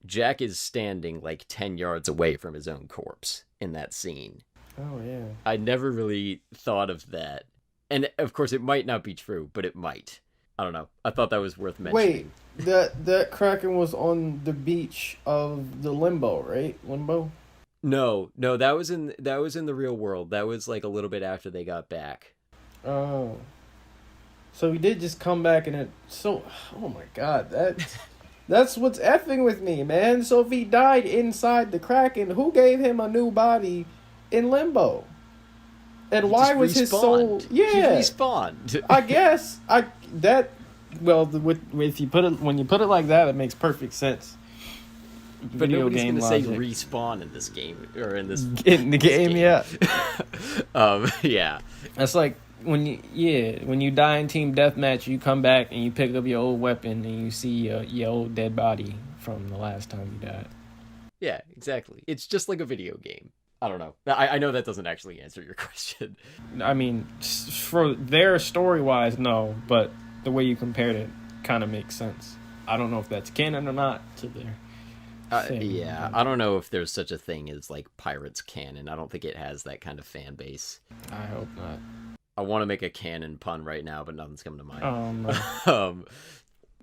Jack is standing like 10 yards away from his own corpse in that scene. Oh, yeah. I never really thought of that. And of course, it might not be true, but it might. I don't know. I thought that was worth mentioning. Wait, that Kraken was on the beach of the Limbo, right? Limbo? No, that was in the real world. That was like a little bit after they got back. Oh. So he did just come back and oh my god, that's what's effing with me, man. So if he died inside the Kraken, who gave him a new body in Limbo? And He why just was his soul? respawned. Yeah, He respawned. I guess when you put it like that, it makes perfect sense. But nobody's going to say logic. respawn in this game, or in this In the game, yeah. Yeah. That's like when you die in team deathmatch, you come back and you pick up your old weapon and you see your old dead body from the last time you died. Yeah, exactly. It's just like a video game. I don't know. I know that doesn't actually answer your question. I mean, for their story-wise, no, but the way you compared it kind of makes sense. I don't know if that's canon or not to their thing. Yeah, I don't know if there's such a thing as like Pirates canon. I don't think it has that kind of fan base. I hope not. I want to make a canon pun right now, but nothing's coming to mind. No.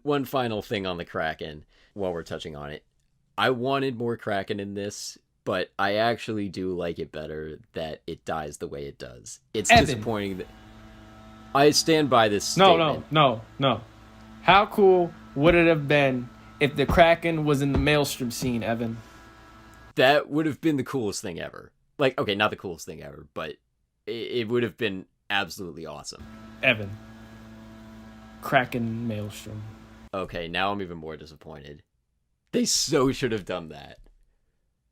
One final thing on the Kraken while we're touching on it. I wanted more Kraken in this, but I actually do like it better that it dies the way it does. It's Evan. disappointing that I stand by this No, statement. no. How cool would it have been if the Kraken was in the Maelstrom scene, Evan? That would have been the coolest thing ever. Like, okay, not the coolest thing ever, but it would have been absolutely awesome. Evan. Kraken Maelstrom. Okay, now I'm even more disappointed. They so should have done that.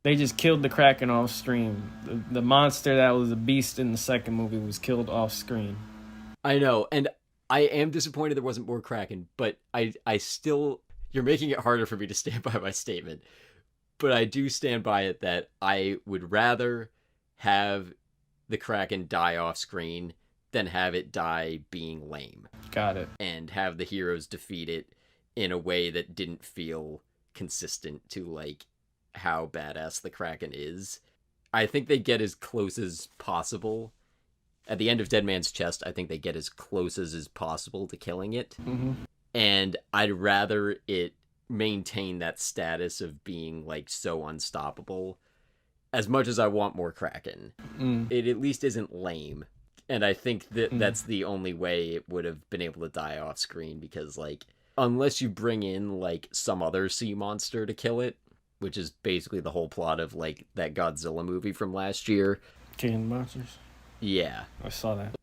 They just killed the Kraken off screen. The monster that was a beast in the second movie was killed off screen. I know, and I am disappointed there wasn't more Kraken, but I still... You're making it harder for me to stand by my statement. But I do stand by it that I would rather have the Kraken die off screen than have it die being lame. Got it. And have the heroes defeat it in a way that didn't feel consistent to, like, how badass the Kraken is. I think they get as close as possible. At the end of Dead Man's Chest, I think they get as close as is possible to killing it. Mm-hmm. And I'd rather it maintain that status of being, like, so unstoppable. As much as I want more Kraken, it at least isn't lame. And I think that that's the only way it would have been able to die off screen, because, like, unless you bring in, like, some other sea monster to kill it, which is basically the whole plot of, like, that Godzilla movie from last year. King of the Monsters? Yeah. I saw that.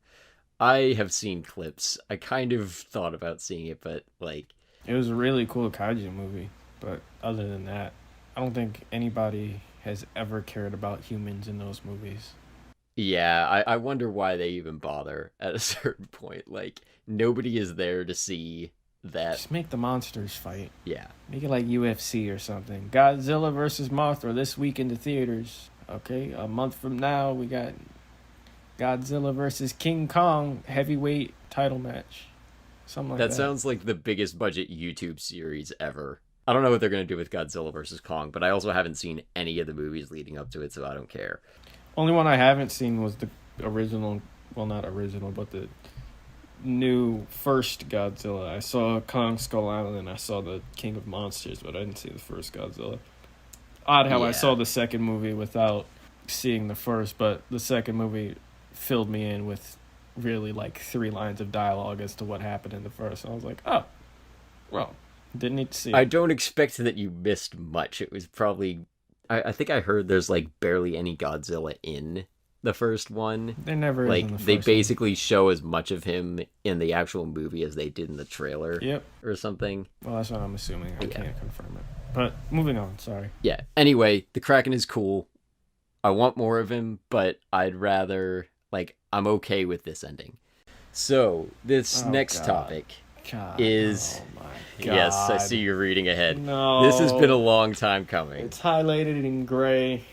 I have seen clips. I kind of thought about seeing it, but, like... It was a really cool kaiju movie, but other than that, I don't think anybody has ever cared about humans in those movies. Yeah, I wonder why they even bother at a certain point. Like, nobody is there to see that. Just make the monsters fight. Yeah. Make it like UFC or something. Godzilla versus Mothra this week in the theaters. Okay, a month from now, we got Godzilla versus King Kong heavyweight title match. Something like that. That sounds like the biggest budget YouTube series ever. I don't know what they're going to do with Godzilla versus Kong, but I also haven't seen any of the movies leading up to it, so I don't care. Only one I haven't seen was the original, well, not original, but the new first Godzilla. I saw Kong Skull Island and I saw the King of Monsters, but I didn't see the first Godzilla. Odd how I saw the second movie without seeing the first, but the second movie filled me in with really like 3 lines of dialogue as to what happened in the first. And I was like, oh, well, didn't need to see it. I don't expect that you missed much. It was probably... I think I heard there's, like, barely any Godzilla in the first one. There never like, is in the first they basically show as much of him in the actual movie as they did in the trailer. Yep. Or something. Well, that's what I'm assuming. I can't confirm it. But moving on, sorry. Yeah. Anyway, the Kraken is cool. I want more of him, but I'd rather... Like, I'm okay with this ending. So, this next topic is... Oh my God. Yes, I see you're reading ahead. No. This has been a long time coming. It's highlighted in gray.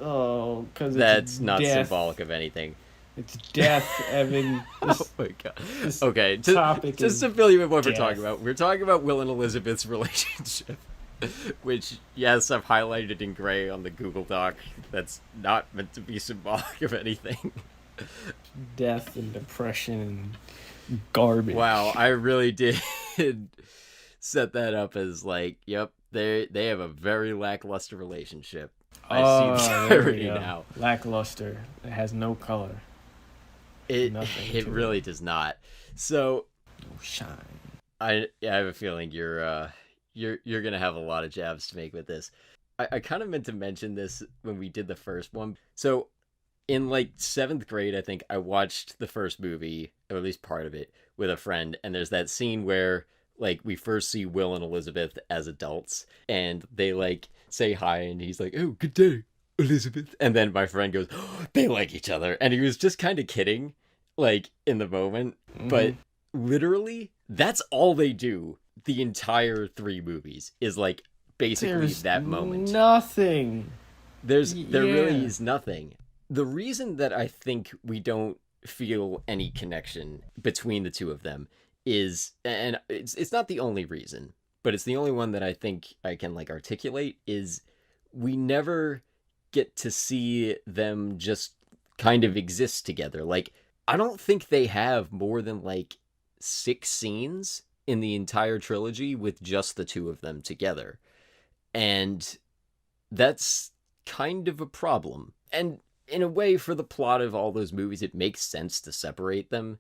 Oh, because That's not death. symbolic of anything. It's death, Evan. Oh my God. Okay, topic just to fill you in what we're talking about. We're talking about Will and Elizabeth's relationship. Which, yes, I've highlighted in gray on the Google Doc. That's not meant to be symbolic of anything. Death and depression and garbage. Wow, I really did set that up as like, yep, they have a very lackluster relationship. I see the irony now. Lackluster. It has no color. It really does not. So, no shine. I have a feeling you're gonna have a lot of jabs to make with this. I kind of meant to mention this when we did the first one. So in like 7th grade, I think I watched the first movie, or at least part of it, with a friend, and there's that scene where like we first see Will and Elizabeth as adults, and they like say hi, and he's like, "Oh, good day, Elizabeth," and then my friend goes, "Oh, they like each other," and he was just kind of kidding, like in the moment, but literally that's all they do. The entire 3 movies is like basically that moment. Nothing. There really is nothing. The reason that I think we don't feel any connection between the two of them is, and it's not the only reason, but it's the only one that I think I can like articulate, is we never get to see them just kind of exist together. Like, I don't think they have more than like 6 scenes in the entire trilogy with just the two of them together. And that's kind of a problem. And in a way, for the plot of all those movies, it makes sense to separate them.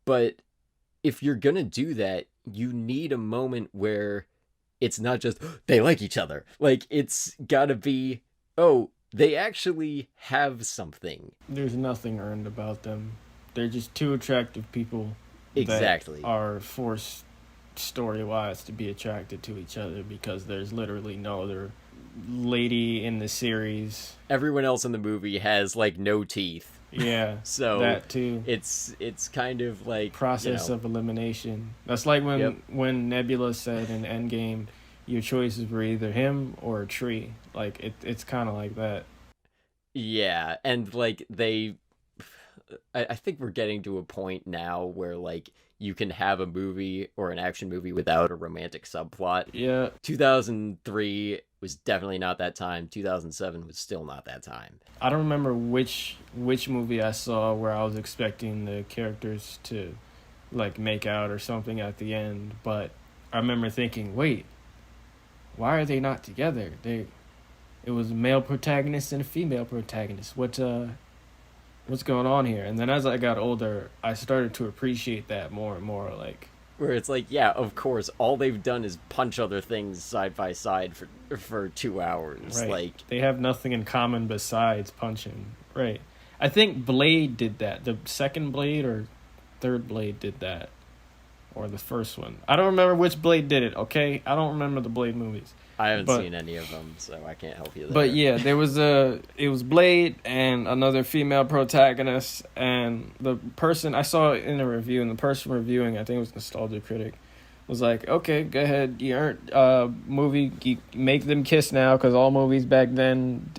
But if you're gonna do that, you need a moment where it's not just, they like each other. Like, it's gotta be, oh, they actually have something. There's nothing earned about them. They're just two attractive people Exactly. that are forced story-wise to be attracted to each other because there's literally no other lady in the series. Everyone else in the movie has, like, no teeth. Yeah, so that too. It's kind of like process of elimination. That's like when Nebula said in Endgame, your choices were either him or a tree. Like it's kind of like that. Yeah, and like I think we're getting to a point now where like you can have a movie or an action movie without a romantic subplot. Yeah. 2003 was definitely not that time. 2007 was still not that time. I don't remember which movie I saw where I was expecting the characters to like make out or something at the end, but I remember thinking, wait, why are they not together? It was a male protagonist and a female protagonist. What's going on here? And then as I got older, I started to appreciate that more and more. Like, where it's like, yeah, of course, all they've done is punch other things side by side for 2 hours. Right. Like, they have nothing in common besides punching. Right. I think Blade did that. The second Blade or third Blade did that. Or the first one. I don't remember which Blade did it, okay? I don't remember the Blade movies. I haven't seen any of them, so I can't help you there. But yeah, it was Blade and another female protagonist, and the person I saw it in a review, and the person reviewing, I think it was Nostalgia Critic, was like, okay, go ahead, you earned movie, you make them kiss now, because all movies back then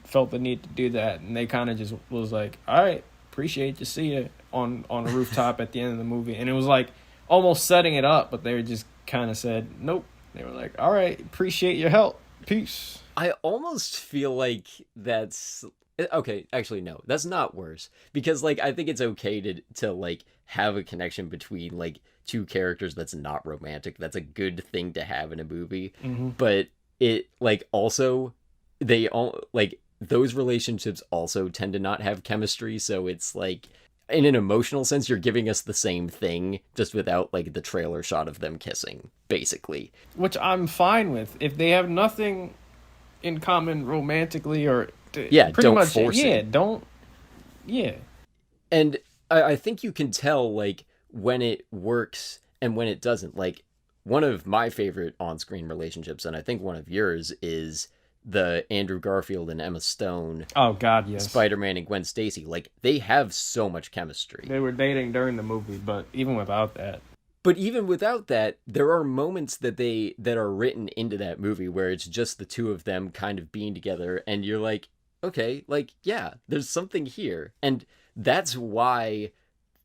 felt the need to do that, and they kind of just was like, all right, appreciate you, see you on a rooftop at the end of the movie, and it was like almost setting it up, but they just kind of said, nope. They were like, all right, appreciate your help. Peace. I almost feel like that's... Okay, actually, no. That's not worse. Because, like, I think it's okay to like, have a connection between, like, two characters that's not romantic. That's a good thing to have in a movie. Mm-hmm. But it, like, also... They all... Like, those relationships also tend to not have chemistry, so it's, like... In an emotional sense, you're giving us the same thing, just without, like, the trailer shot of them kissing, basically. Which I'm fine with. If they have nothing in common romantically or... Yeah, don't force it. Yeah, don't... Yeah. And I think you can tell, like, when it works and when it doesn't. Like, one of my favorite on-screen relationships, and I think one of yours, is... the Andrew Garfield and Emma Stone. Oh, God, yes. Spider-Man and Gwen Stacy. Like, they have so much chemistry. They were dating during the movie, but even without that. But even without that, there are moments that are written into that movie where it's just the two of them kind of being together, and you're like, okay, like, yeah, there's something here. And that's why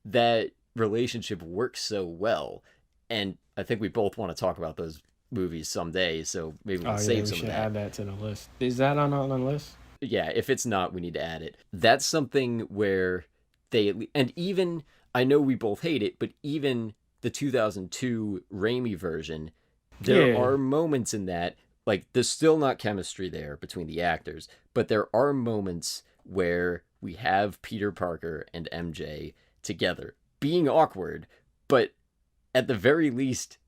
that relationship works so well. And I think we both want to talk about those movies someday, so maybe we'll save some of that. Add that to the list. Is that on the list? Yeah, if it's not, we need to add it. That's something where and even, I know we both hate it, but even the 2002 Raimi version, there are moments in that, like, there's still not chemistry there between the actors, but there are moments where we have Peter Parker and MJ together, being awkward, but at the very least,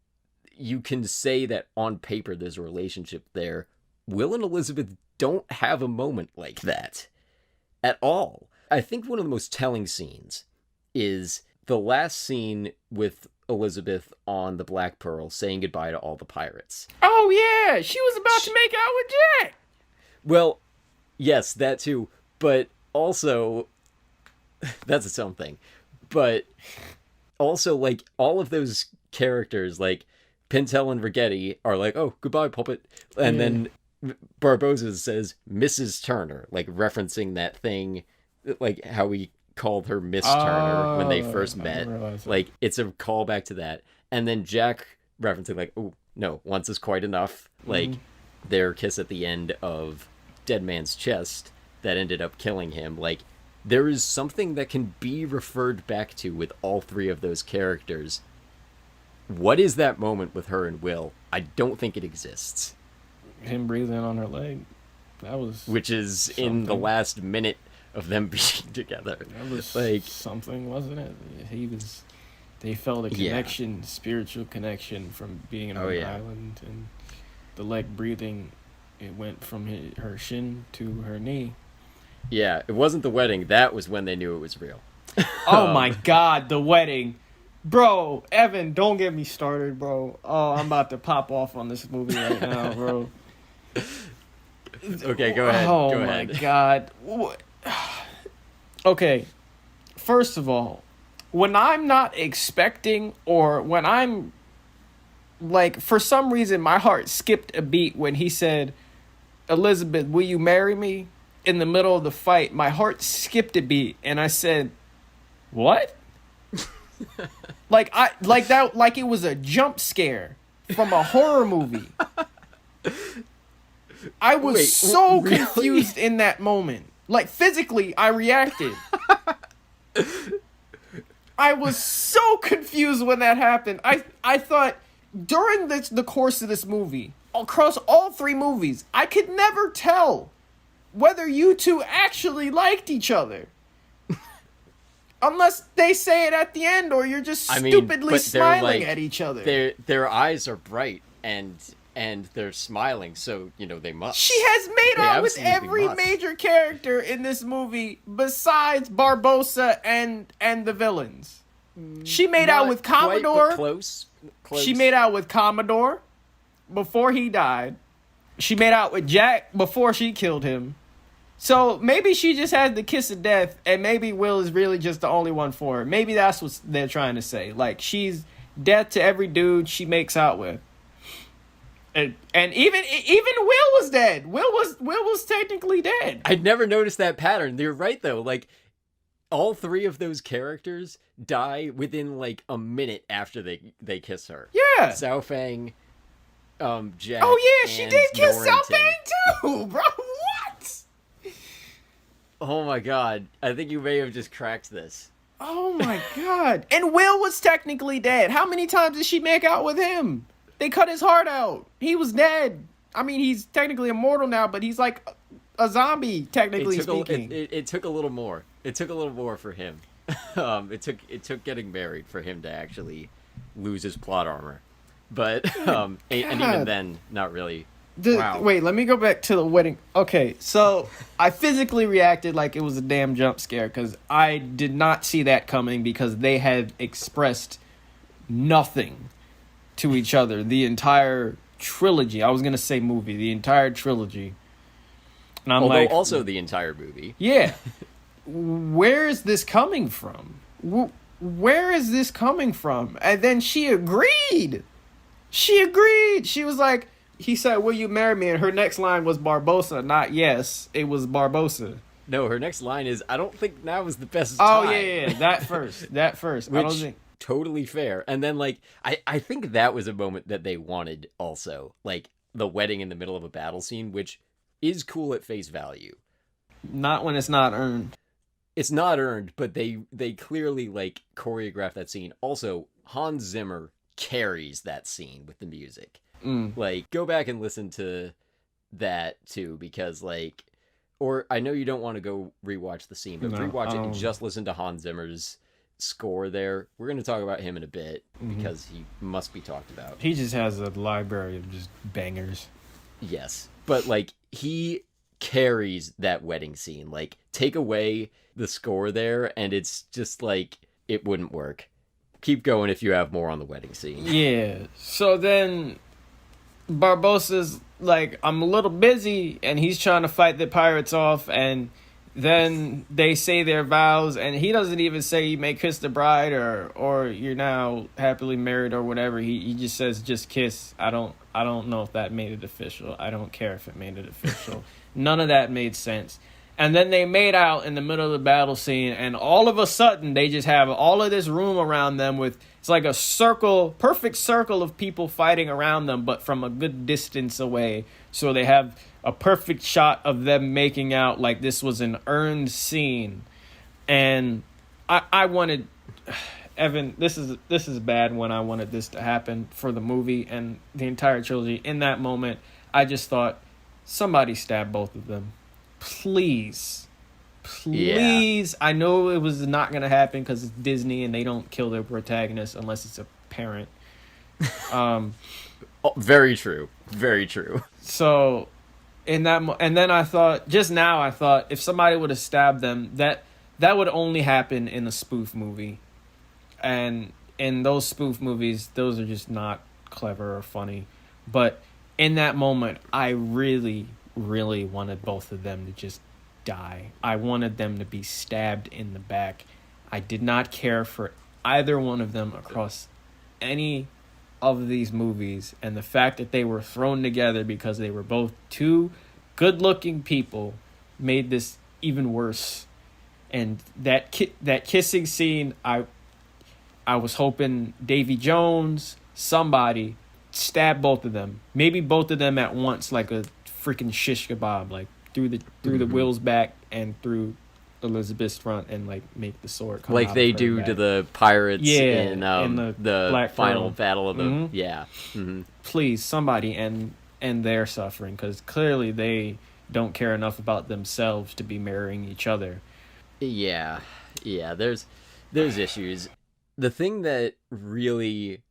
you can say that on paper there's a relationship there. Will and Elizabeth don't have a moment like that at all. I think one of the most telling scenes is the last scene with Elizabeth on the Black Pearl saying goodbye to all the pirates. Oh, yeah! She was about to make out with Jack! Well, yes, that too. But also, that's its own thing. But also, like, all of those characters, like, Pintel and Rigetti are like, oh, goodbye, puppet. And then Barboza says, Mrs. Turner, like referencing that thing, like how he called her Miss Turner when they first met. Like, it's a callback to that. And then Jack referencing, like, oh, no, once is quite enough. Like, their kiss at the end of Dead Man's Chest that ended up killing him. Like, there is something that can be referred back to with all three of those characters What is that moment with her and Will? I don't think it exists. Him breathing on her leg. That was Which is something. in the last minute of them being together. That was like something, wasn't it? They felt a connection, spiritual connection from being on the island, and the leg breathing, it went from her shin to her knee. Yeah, it wasn't the wedding. That was when they knew it was real. Oh my God, the wedding. Bro, Evan, don't get me started, bro. Oh, I'm about to pop off on this movie right now, bro. Okay, go ahead. Oh go my ahead. God. Okay, first of all, when I'm not expecting, or when I'm like, for some reason, my heart skipped a beat when he said, "Elizabeth, will you marry me?" In the middle of the fight, my heart skipped a beat, and I said, "What?" like it was a jump scare from a horror movie. I was really confused in that moment. Like, physically, I reacted. I was so confused when that happened. I thought, during the course of this movie, across all three movies, I could never tell whether you two actually liked each other. Unless they say it at the end, or you're just stupidly smiling at each other. Their eyes are bright and they're smiling, so they must. She has made out with every major character in this movie besides Barbossa and the villains. She made out with Commodore. Close. She made out with Commodore before he died. She made out with Jack before she killed him. So maybe she just had the kiss of death, and maybe Will is really just the only one for her. Maybe that's what they're trying to say. Like, she's death to every dude she makes out with. And even Will was dead. Will was technically dead. I'd never noticed that pattern. You're right, though. Like, all three of those characters die within like a minute after they kiss her. Yeah. Sao Fang, Jack. Oh yeah, she did kiss Sao Norrington. Fang too, bro. What? Oh my God. I think you may have just cracked this. Oh my God. And Will was technically dead. How many times did she make out with him? They cut his heart out. He was dead. I mean, he's technically immortal now, but he's like a zombie, technically speaking. It took a little more. It took a little more for him. It took getting married for him to actually lose his plot armor. But and even then, not really. Wow. Wait, let me go back to the wedding. Okay, so I physically reacted like it was a damn jump scare because I did not see that coming, because they had expressed nothing to each other the entire trilogy. I was going to say movie, the entire trilogy. And I'm also the entire movie. Yeah. Where is this coming from? Where is this coming from? And then she agreed. She was like, he said, "Will you marry me?" And her next line was Barbossa, not yes. It was Barbossa. No, her next line is, "I don't think now is the best time." Oh, yeah. That first. Which, I don't think... totally fair. And then, like, I think that was a moment that they wanted also. Like, the wedding in the middle of a battle scene, which is cool at face value. Not when it's not earned. It's not earned, but they clearly, like, choreograph that scene. Also, Hans Zimmer carries that scene with the music. Like, go back and listen to that too, because like, or I know you don't want to go rewatch the scene, but rewatch it and just listen to Hans Zimmer's score there. We're going to talk about him in a bit because he must be talked about. He just has a library of just bangers. Yes, but like, he carries that wedding scene. Like, take away the score there and it's just like, it wouldn't work. Keep going if you have more on the wedding scene. Yeah. So then Barbossa's like, "I'm a little busy," and he's trying to fight the pirates off, and then they say their vows, and he doesn't even say you may kiss the bride or you're now happily married or whatever. He just says just kiss. I don't know if that made it official. I don't care if it made it official. None of that made sense. And then they made out in the middle of the battle scene, and all of a sudden they just have all of this room around them with, it's like a circle, perfect circle of people fighting around them, but from a good distance away. So they have a perfect shot of them making out like this was an earned scene. And I wanted, Evan, this is bad when I wanted this to happen for the movie and the entire trilogy. In that moment, I just thought, somebody stab both of them. Please. Yeah. Please. I know it was not going to happen because it's Disney and they don't kill their protagonist unless it's a parent. Oh, very true. Very true. So, and then I thought, just now I thought, if somebody would have stabbed them, that would only happen in a spoof movie. And in those spoof movies, those are just not clever or funny. But in that moment, I really, really wanted both of them to just die. I wanted them to be stabbed in the back. I did not care for either one of them across any of these movies. And the fact that they were thrown together because they were both two good-looking people made this even worse. And that kissing scene, I was hoping Davy Jones, somebody, stab both of them. Maybe both of them at once, like a freaking shish kebab, like through the Will's back and through Elizabeth's front, and like make the sword come like out they of her do back. to the pirates in the Black final Pearl. battle of the Mhm. yeah. Mm-hmm. Please, somebody end their suffering, because clearly they don't care enough about themselves to be marrying each other. Yeah. There's issues. The thing that really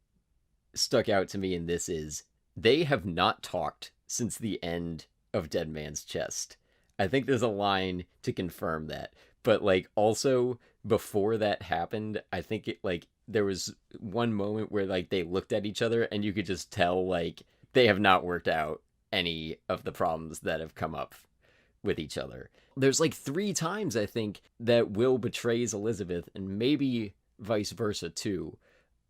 stuck out to me in this is they have not talked since the end of Dead Man's Chest. I think there's a line to confirm that. But like also before that happened, I think it like there was one moment where like they looked at each other and you could just tell like they have not worked out any of the problems that have come up with each other. There's like 3 times I think that Will betrays Elizabeth, and maybe vice versa too,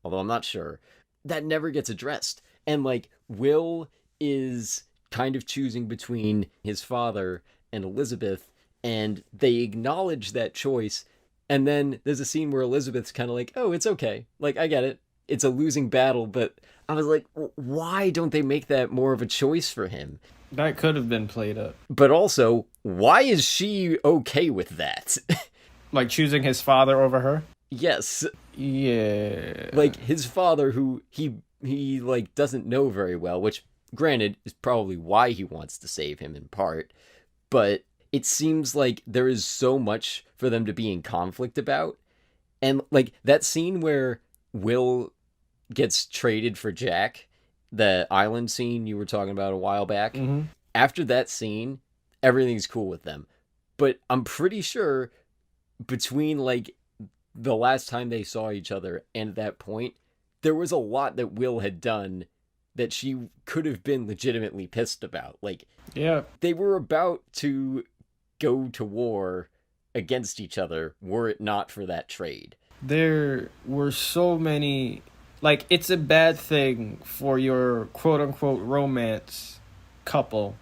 although I'm not sure. That never gets addressed. And like Will is kind of choosing between his father and Elizabeth, and they acknowledge that choice. And then there's a scene where Elizabeth's kind of like, oh, it's okay. Like, I get it. It's a losing battle, but I was like, why don't they make that more of a choice for him? That could have been played up. But also, why is she okay with that? Like choosing his father over her? Yes. Yeah. Like his father, who he like doesn't know very well, which granted is probably why he wants to save him in part, but it seems like there is so much for them to be in conflict about. And like that scene where Will gets traded for Jack, the island scene you were talking about a while back. Mm-hmm. After that scene, everything's cool with them. But I'm pretty sure between like the last time they saw each other and that point, there was a lot that Will had done that she could have been legitimately pissed about. Like, yeah, they were about to go to war against each other were it not for that trade. There were so many. Like, it's a bad thing for your quote-unquote romance couple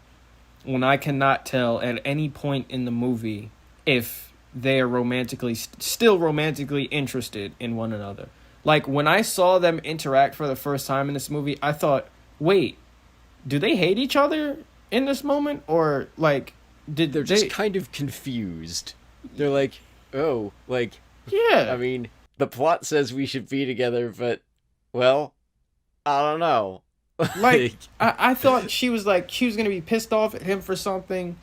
when I cannot tell at any point in the movie if they are still romantically interested in one another. Like, when I saw them interact for the first time in this movie, I thought, wait, do they hate each other in this moment? Or, like, they're just kind of confused. They're like, oh, like, yeah. I mean, the plot says we should be together, but, well, I don't know. Like, I thought she was going to be pissed off at him for something,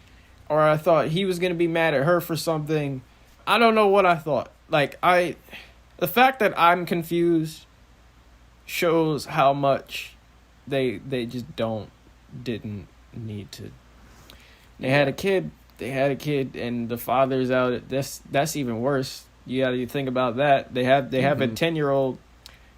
or I thought he was going to be mad at her for something. I don't know what I thought. Like, the fact that I'm confused shows how much they just didn't need to. They had a kid, and the father's out. That's even worse. You got to think about that. They have a 10-year-old,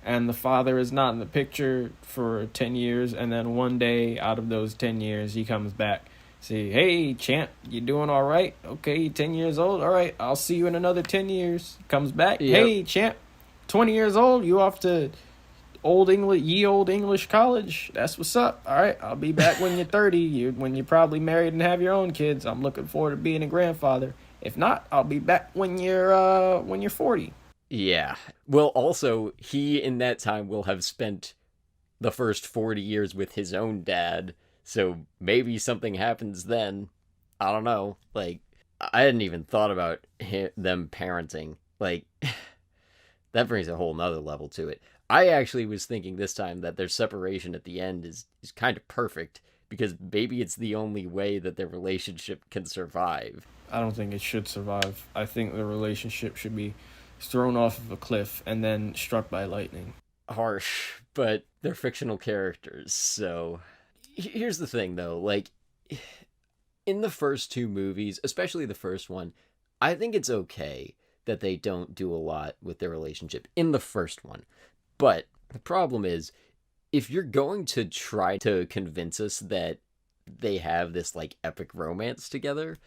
and the father is not in the picture for 10 years, and then one day out of those 10 years, he comes back. Say, hey, champ, you doing all right? Okay, 10 years old? All right, I'll see you in another 10 years. Comes back. Yep. Hey, champ, 20 years old? You off to old English college? That's what's up. All right, I'll be back when you're 30, when you're probably married and have your own kids. I'm looking forward to being a grandfather. If not, I'll be back when you're 40. Yeah. Well, also, he in that time will have spent the first 40 years with his own dad, so maybe something happens then. I don't know. Like, I hadn't even thought about them parenting. Like, that brings a whole nother level to it. I actually was thinking this time that their separation at the end is kind of perfect because maybe it's the only way that their relationship can survive. I don't think it should survive. I think the relationship should be thrown off of a cliff and then struck by lightning. Harsh, but they're fictional characters, so here's the thing though, like in the first two movies, especially the first one, I think it's okay that they don't do a lot with their relationship in the first one. But the problem is, if you're going to try to convince us that they have this like epic romance together,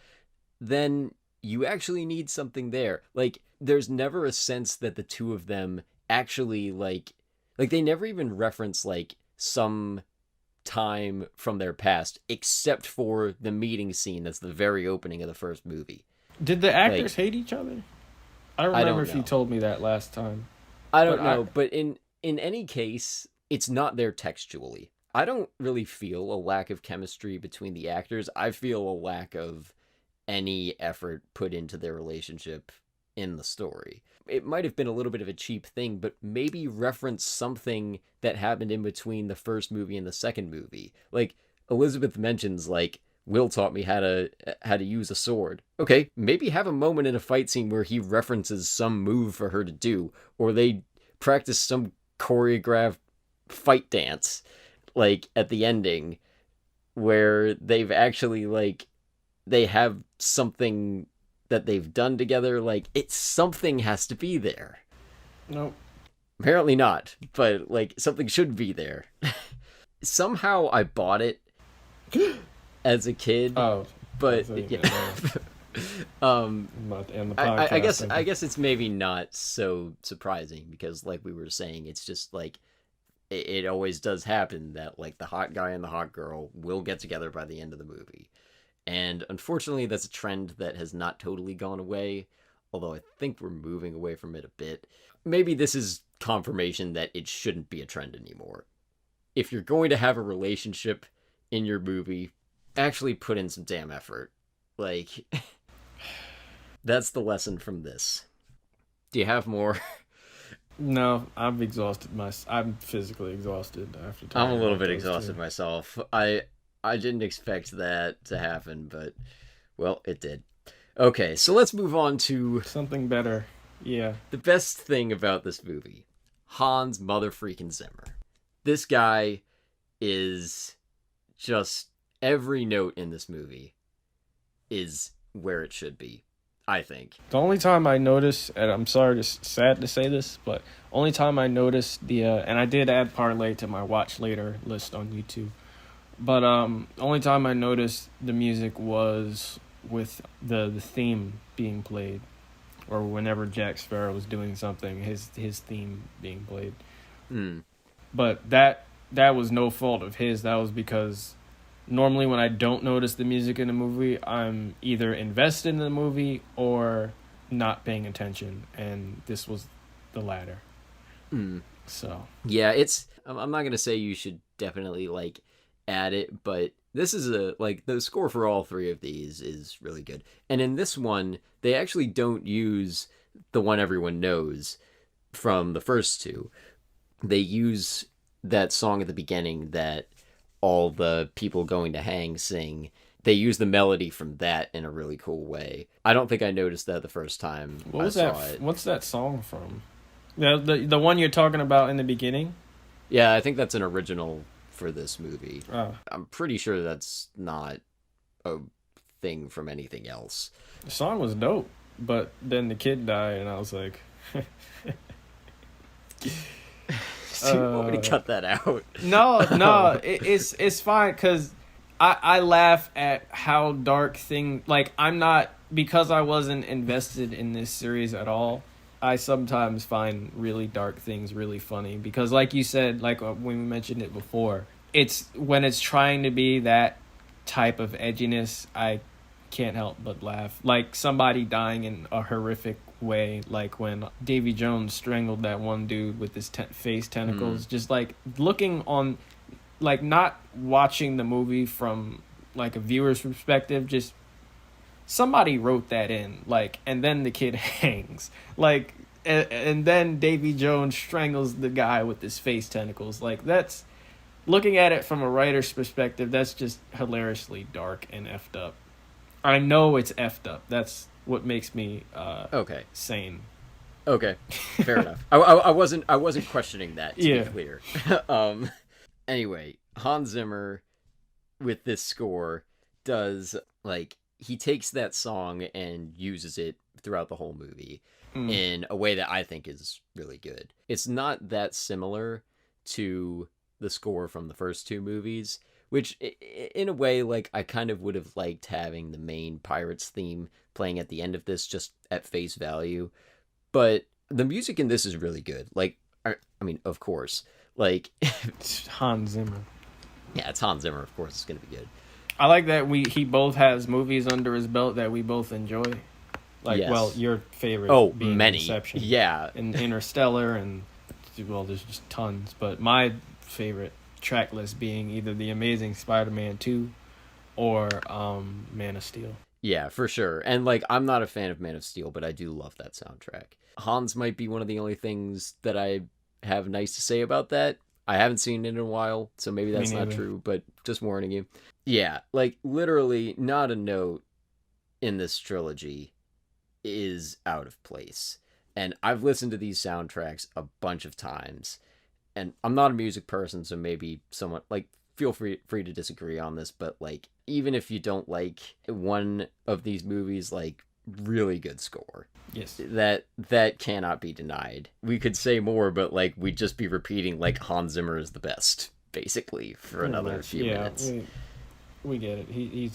then you actually need something there. Like, there's never a sense that the two of them actually like they never even reference like some time from their past except for the meeting scene that's the very opening of the first movie. Did the actors hate each other? I remember if you told me that last time. I don't know, but in any case, it's not there textually. I don't really feel a lack of chemistry between the actors. I feel a lack of any effort put into their relationship in the story. It might have been a little bit of a cheap thing, but maybe reference something that happened in between the first movie and the second movie. Like Elizabeth mentions, like, Will taught me how to use a sword. Okay, maybe have a moment in a fight scene where he references some move for her to do, or they practice some choreographed fight dance, like at the ending, where they've actually like they have something that they've done together. Like, it's something has to be there. Nope. Apparently not, but like something should be there. Somehow I bought it as a kid. Oh, but yeah. I guess it's maybe not so surprising because, like we were saying, it's just like it always does happen that like the hot guy and the hot girl will get together by the end of the movie. And unfortunately, that's a trend that has not totally gone away, although I think we're moving away from it a bit. Maybe this is confirmation that it shouldn't be a trend anymore. If you're going to have a relationship in your movie, actually put in some damn effort. Like, that's the lesson from this. Do you have more? No, I'm exhausted. I'm physically exhausted after talking. I'm a little bit exhausted myself. I didn't expect that to happen, but, well, it did. Okay, so let's move on to something better. Yeah. The best thing about this movie. Hans Mother freaking Zimmer. This guy is just every note in this movie is where it should be, I think. The only time I noticed, and I'm sorry, sad to say this, but only time I noticed and I did add Parlay to my watch later list on YouTube. But only time I noticed the music was with the theme being played, or whenever Jack Sparrow was doing something, his theme being played. But that was no fault of his. That was because normally when I don't notice the music in a movie, I'm either invested in the movie or not paying attention, and this was the latter. So yeah, I'm not gonna say you should definitely like add it, but this is the score for all three of these is really good. And in this one, they actually don't use the one everyone knows from the first two. They use that song at the beginning that all the people going to hang sing. They use the melody from that in a really cool way. I don't think I noticed that the first time I saw it. What's that song from? The one you're talking about in the beginning? Yeah, I think that's an original for this movie. Oh. I'm pretty sure that's not a thing from anything else. The song was dope, but then the kid died, and I was like... So you want me to cut that out? No, it's fine, because I laugh at how dark thing... Like, I'm not... Because I wasn't invested in this series at all, I sometimes find really dark things really funny. Because like you said, like when we mentioned it before, it's when it's trying to be that type of edginess, I can't help but laugh. Like somebody dying in a horrific way, like when Davy Jones strangled that one dude with his face tentacles. Just like looking on, like not watching the movie from like a viewer's perspective, just somebody wrote that in, like, and then the kid hangs. Like, and then Davy Jones strangles the guy with his face tentacles. Like, that's, looking at it from a writer's perspective, that's just hilariously dark and effed up. I know it's effed up. That's what makes me Okay. sane. Okay, fair enough. I wasn't questioning that, to Yeah. be clear. Anyway, Hans Zimmer with this score does, like, he takes that song and uses it throughout the whole movie in a way that I think is really good. It's not that similar to the score from the first two movies, which in a way, like, I kind of would have liked having the main Pirates theme playing at the end of this just at face value. But the music in this is really good. Like, I mean, of course, like, It's Hans Zimmer. yeah, it's Hans Zimmer. Of course, it's gonna be good. I like that he both has movies under his belt that we both enjoy. Like, Yes. well, your favorite being many, Inception. yeah, And Interstellar, and, well, there's just tons. But my favorite track list being either The Amazing Spider-Man 2 or Man of Steel. yeah, for sure. And, like, I'm not a fan of Man of Steel, but I do love that soundtrack. Hans might be one of the only things that I have nice to say about that. I haven't seen it in a while, so maybe that's not true, but just warning you. Yeah, like, literally not a note in this trilogy is out of place. And I've listened to these soundtracks a bunch of times, and I'm not a music person, so maybe someone, like, feel free to disagree on this, but, like, even if you don't like one of these movies, like, really good score. Yes. That cannot be denied. We could say more, but, like, we'd just be repeating, like, Hans Zimmer is the best, basically, for another few minutes. We get it. He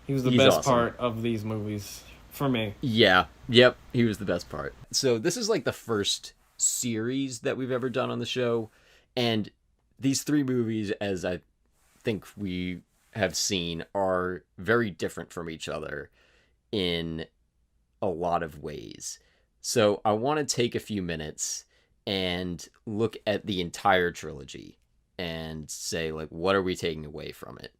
was the He's best awesome. part of these movies for me. Yeah, yep, he was the best part. So this is, like, the first series that we've ever done on the show, and these three movies, as I think we have seen, are very different from each other in a lot of ways. So I want to take a few minutes and look at the entire trilogy and say, like, what are we taking away from it?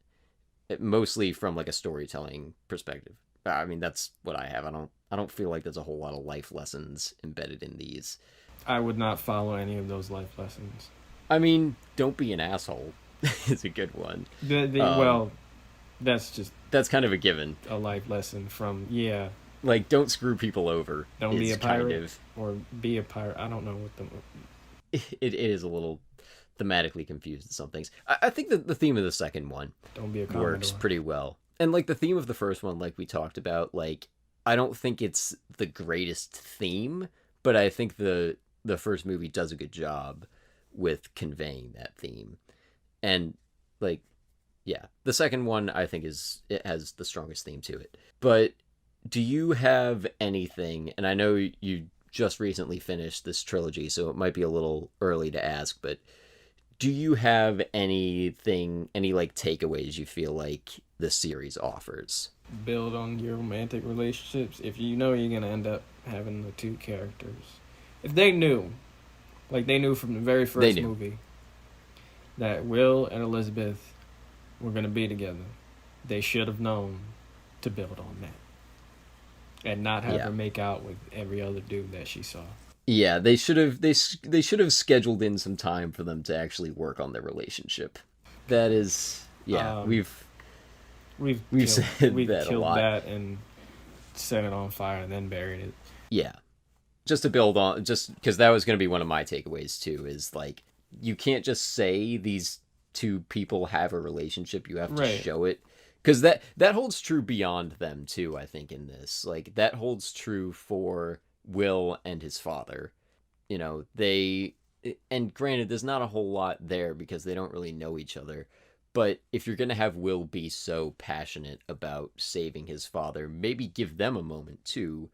Mostly from, like, a storytelling perspective. I mean, that's what I have. I don't feel like there's a whole lot of life lessons embedded in these. I would not follow any of those life lessons. I mean, don't be an asshole is a good one. Well, that's kind of a given. a life lesson from, Like, don't screw people over. don't be a pirate Kind of, or be a pirate. I don't know what the... it is a little thematically confused in some things. I think that the theme of the second one Don't be a Commodore. works pretty well. And, like, the theme of the first one, like we talked about, like, I don't think it's the greatest theme, but I think the first movie does a good job with conveying that theme. And, like, yeah, the second one I think it has the strongest theme to it. But do you have anything, and I know you just recently finished this trilogy, so it might be a little early to ask, but do you have anything, any, like, takeaways you feel like this series offers? Build on your romantic relationships. If you know you're going to end up having the two characters. If they knew, like they knew from the very first movie, that Will and Elizabeth were going to be together, they should have known to build on that. And not have her make out with every other dude that she saw. Yeah, they should have scheduled in some time for them to actually work on their relationship. That is, we've said that a lot. That and set it on fire and then buried it. Yeah, just to build on, just because that was going to be one of my takeaways too, is, like, you can't just say these two people have a relationship. You have to show it. Because that holds true beyond them too, I think, in this. Like, that holds true for Will and his father. You know, and granted, there's not a whole lot there because they don't really know each other. But if you're going to have Will be so passionate about saving his father, maybe give them a moment too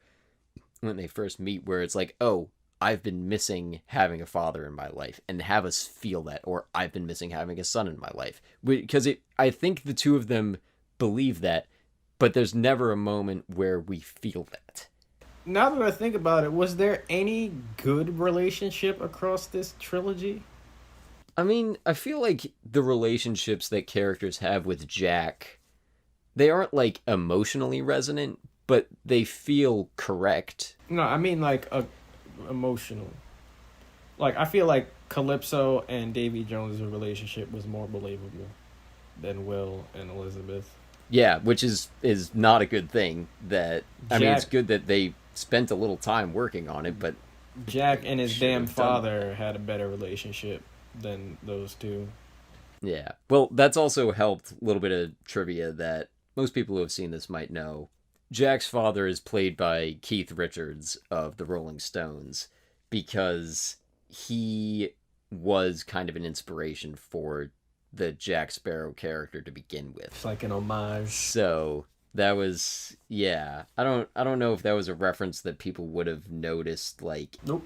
when they first meet where it's like, oh, I've been missing having a father in my life, and have us feel that, or I've been missing having a son in my life. Because I think the two of them believe that, but there's never a moment where we feel that. Now that I think about it, was there any good relationship across this trilogy? I mean, I feel like the relationships that characters have with Jack, they aren't, like, emotionally resonant, but they feel correct. No, I mean, like, emotional. Like, I feel like Calypso and Davy Jones' relationship was more believable than Will and Elizabeth. Yeah, which is not a good thing. That I mean, it's Jack good that they spent a little time working on it, but Jack they and his should damn have done father had a better relationship than those two. Yeah. Well, that's also helped. A little bit of trivia that most people who have seen this might know. Jack's father is played by Keith Richards of the Rolling Stones because he was kind of an inspiration for the Jack Sparrow character to begin It's with. like an homage. So that was yeah. I don't know if that was a reference that people would have noticed like Nope.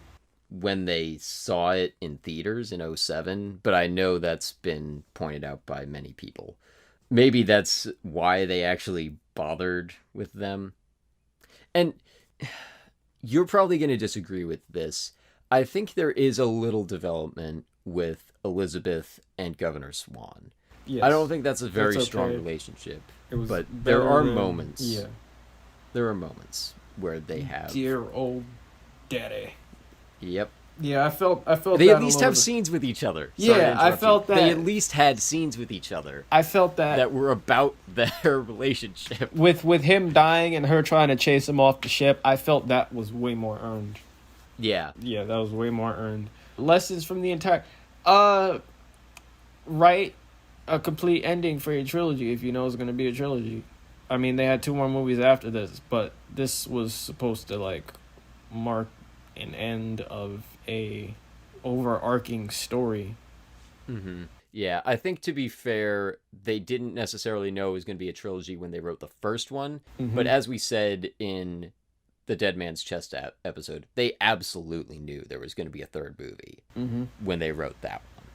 when they saw it in theaters in '07, but I know that's been pointed out by many people. Maybe that's why they actually bothered with them. And you're probably going to disagree with this. I think there is a little development with Elizabeth and Governor Swan. Yes. I don't think that's a very That's strong okay. relationship, It was but better there are than- moments. Yeah. There are moments where they have. Dear old daddy. Yep. Yeah, I felt They that at a least little have bit. scenes with each other. Yeah, Sorry to I interrupt felt you. They that- at least had scenes with each other I felt that were about their relationship. with him dying and her trying to chase him off the ship, I felt that was way more earned. Yeah. Yeah, that was way more earned. Lessons from the entire write a complete ending for your trilogy if you know it's going to be a trilogy. I mean, they had 2 more movies after this, but this was supposed to like mark an end of a overarching story. Mm-hmm. Yeah, I think to be fair, they didn't necessarily know it was going to be a trilogy when they wrote the first one. Mm-hmm. But as we said in the Dead Man's Chest episode, they absolutely knew there was going to be a third movie Mm-hmm. when they wrote that one.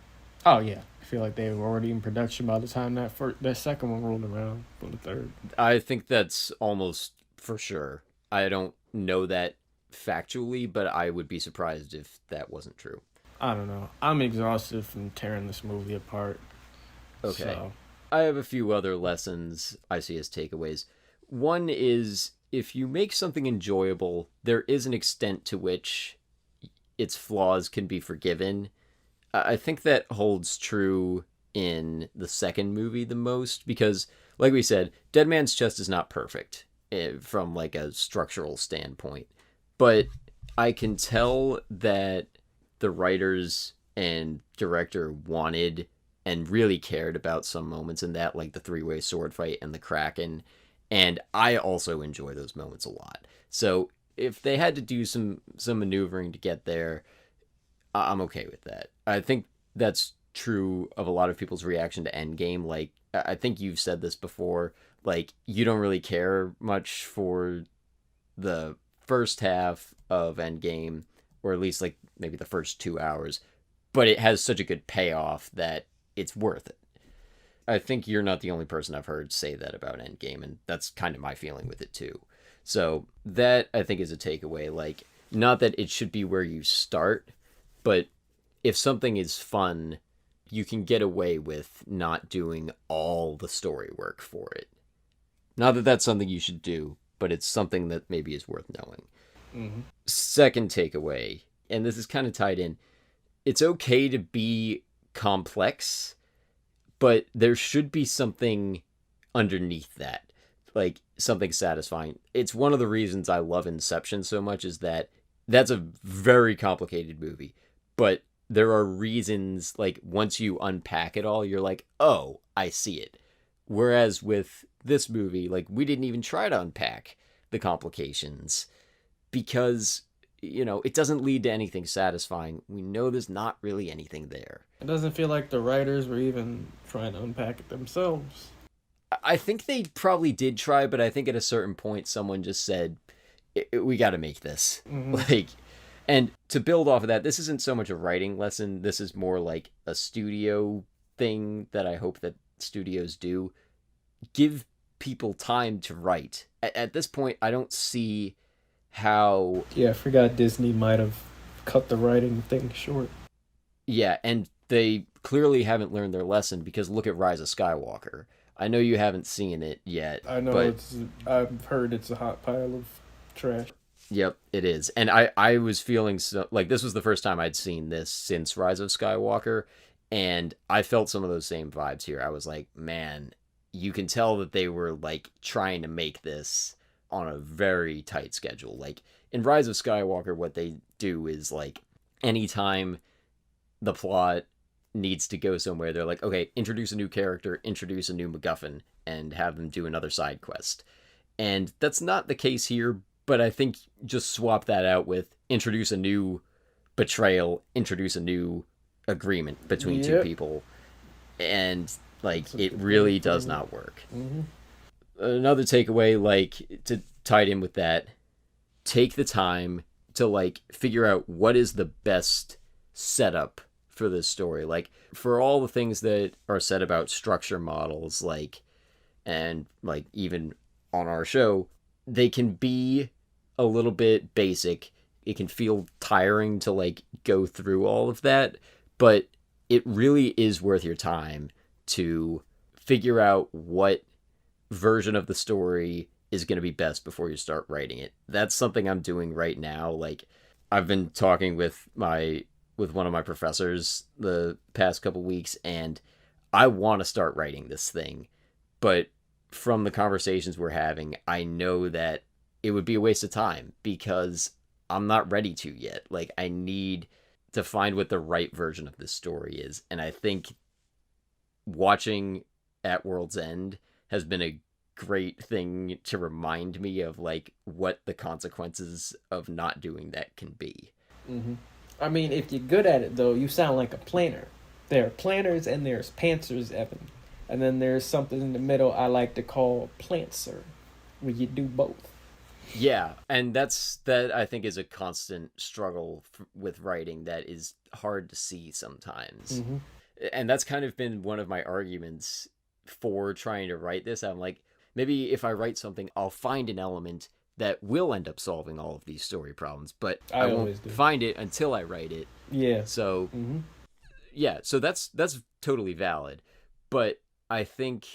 Oh yeah, I feel like they were already in production by the time that second one rolled around for the third. I think that's almost for sure. I don't know that factually, but I would be surprised if that wasn't true. I don't know. I'm exhausted from tearing this movie apart. Okay. So. I have a few other lessons I see as takeaways. One is if you make something enjoyable, there is an extent to which its flaws can be forgiven. I think that holds true in the second movie the most because, like we said, Dead Man's Chest is not perfect from like a structural standpoint. But I can tell that the writers and director wanted and really cared about some moments in that, like the 3-way sword fight and the Kraken. And I also enjoy those moments a lot. So if they had to do some maneuvering to get there, I'm okay with that. I think that's true of a lot of people's reaction to Endgame. Like, I think you've said this before, like, you don't really care much for the first half of Endgame, or at least like maybe the first 2 hours, but it has such a good payoff that it's worth it. I think you're not the only person I've heard say that about Endgame, and that's kind of my feeling with it too. So that I think is a takeaway. Like, not that it should be where you start, but if something is fun, you can get away with not doing all the story work for it. Not that that's something you should do, but it's something that maybe is worth knowing. Mm-hmm. Second takeaway, and this is kind of tied in, it's okay to be complex, but there should be something underneath that, like something satisfying. It's one of the reasons I love Inception so much is that that's a very complicated movie, but there are reasons, like once you unpack it all, you're like, oh, I see it. Whereas with this movie, like we didn't even try to unpack the complications because, you know, it doesn't lead to anything satisfying. We know there's not really anything there. It doesn't feel like the writers were even trying to unpack it themselves. I think they probably did try, but I think at a certain point someone just said, we got to make this. Mm-hmm. Like, and to build off of that, this isn't so much a writing lesson. This is more like a studio thing that I hope that studios do. Give people time to write. At this point, I don't see how... Yeah, I forgot Disney might have cut the writing thing short. Yeah, and they clearly haven't learned their lesson because look at Rise of Skywalker. I know you haven't seen it yet. I know but I've heard it's a hot pile of trash. Yep, it is. And I was feeling so like this was the first time I'd seen this since Rise of Skywalker, and I felt some of those same vibes here. I was like, man, you can tell that they were like trying to make this on a very tight schedule. Like in Rise of Skywalker, what they do is like anytime the plot needs to go somewhere, they're like, okay, introduce a new character, introduce a new MacGuffin, and have them do another side quest. And that's not the case here, but I think just swap that out with introduce a new betrayal, introduce a new agreement between two Yep. people, and like it really does not work. Mm-hmm. Another takeaway, like to tie it in with that, take the time to like figure out what is the best setup for this story. Like for all the things that are said about structure models, like and like even on our show, they can be a little bit basic. It can feel tiring to like go through all of that, but it really is worth your time to figure out what version of the story is going to be best before you start writing it. That's something I'm doing right now. Like I've been talking with one of my professors the past couple weeks, and I want to start writing this thing, but from the conversations we're having, I know that it would be a waste of time because I'm not ready to yet. Like I need to find what the right version of this story is, and I think watching At World's End has been a great thing to remind me of like what the consequences of not doing that can be. Mm-hmm. I mean, if you're good at it, though, you sound like a planner. There are planners and there's pantsers, Evan. And then there's something in the middle I like to call plantser, where you do both. Yeah, and that I think is a constant struggle with writing that is hard to see sometimes. Mm-hmm. And that's kind of been one of my arguments for trying to write this. I'm like, maybe if I write something, I'll find an element that will end up solving all of these story problems, but I won't find it until I write it. Yeah. So, Mm-hmm. yeah, so that's totally valid. But I think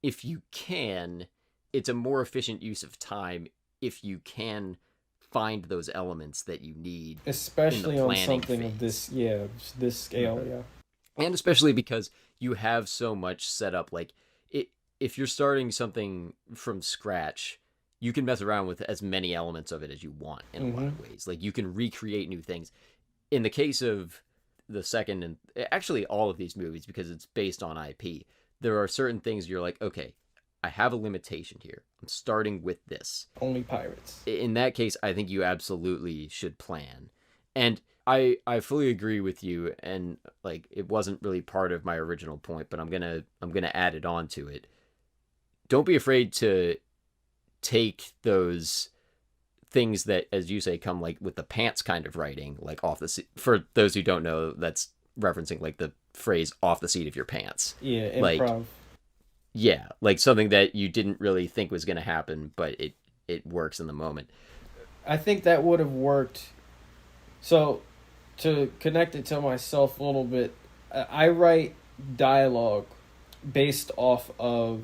if you can, it's a more efficient use of time if you can find those elements that you need, Especially on something phase. Of this scale, Mm-hmm. yeah. And especially because you have so much set up. Like if you're starting something from scratch, you can mess around with as many elements of it as you want in a lot of ways. Like you can recreate new things. In the case of the second and actually all of these movies, because it's based on IP, there are certain things you're like, okay, I have a limitation here. I'm starting with this. Only pirates. In that case, I think you absolutely should plan. And I fully agree with you, and like it wasn't really part of my original point, but I'm gonna add it on to it. Don't be afraid to take those things that, as you say, come like with the pants kind of writing, like off the seat. For those who don't know, that's referencing like the phrase "off the seat of your pants." Yeah, improv. Like, yeah, like something that you didn't really think was gonna happen, but it works in the moment. I think that would have worked. So, to connect it to myself a little bit, I write dialogue based off of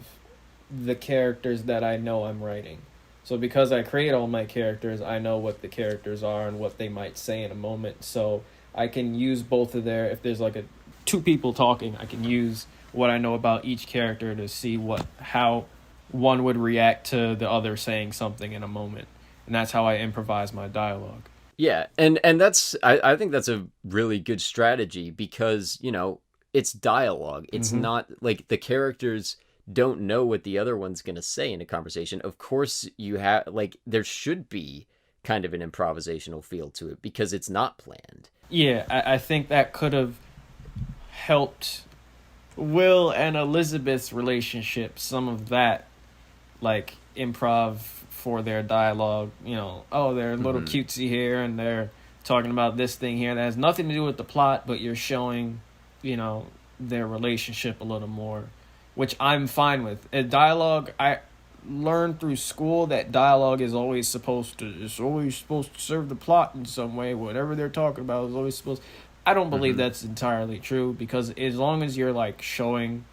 the characters that I know I'm writing. So because I create all my characters, I know what the characters are and what they might say in a moment. So I can use both of their, if there's like two people talking, I can use what I know about each character to see how one would react to the other saying something in a moment. And that's how I improvise my dialogue. Yeah, and that's I think that's a really good strategy because, it's dialogue. It's not like the characters don't know what the other one's going to say in a conversation. Of course, you have like there should be kind of an improvisational feel to it because it's not planned. Yeah, I think that could have helped Will and Elizabeth's relationship, some of that, like improv for their dialogue, they're a little cutesy here and they're talking about this thing here that has nothing to do with the plot, but you're showing, their relationship a little more, which I'm fine with. A dialogue, I learned through school that dialogue is always supposed to serve the plot in some way. Whatever they're talking about is always supposed. I don't believe that's entirely true because as long as you're like showing,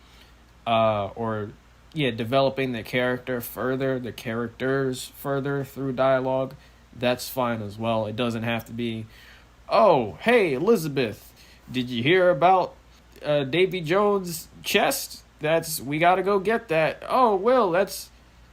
developing the characters further through dialogue, that's fine as well. It doesn't have to be, oh, hey, Elizabeth, did you hear about Davy Jones' chest? We got to go get that. Oh, Will, that's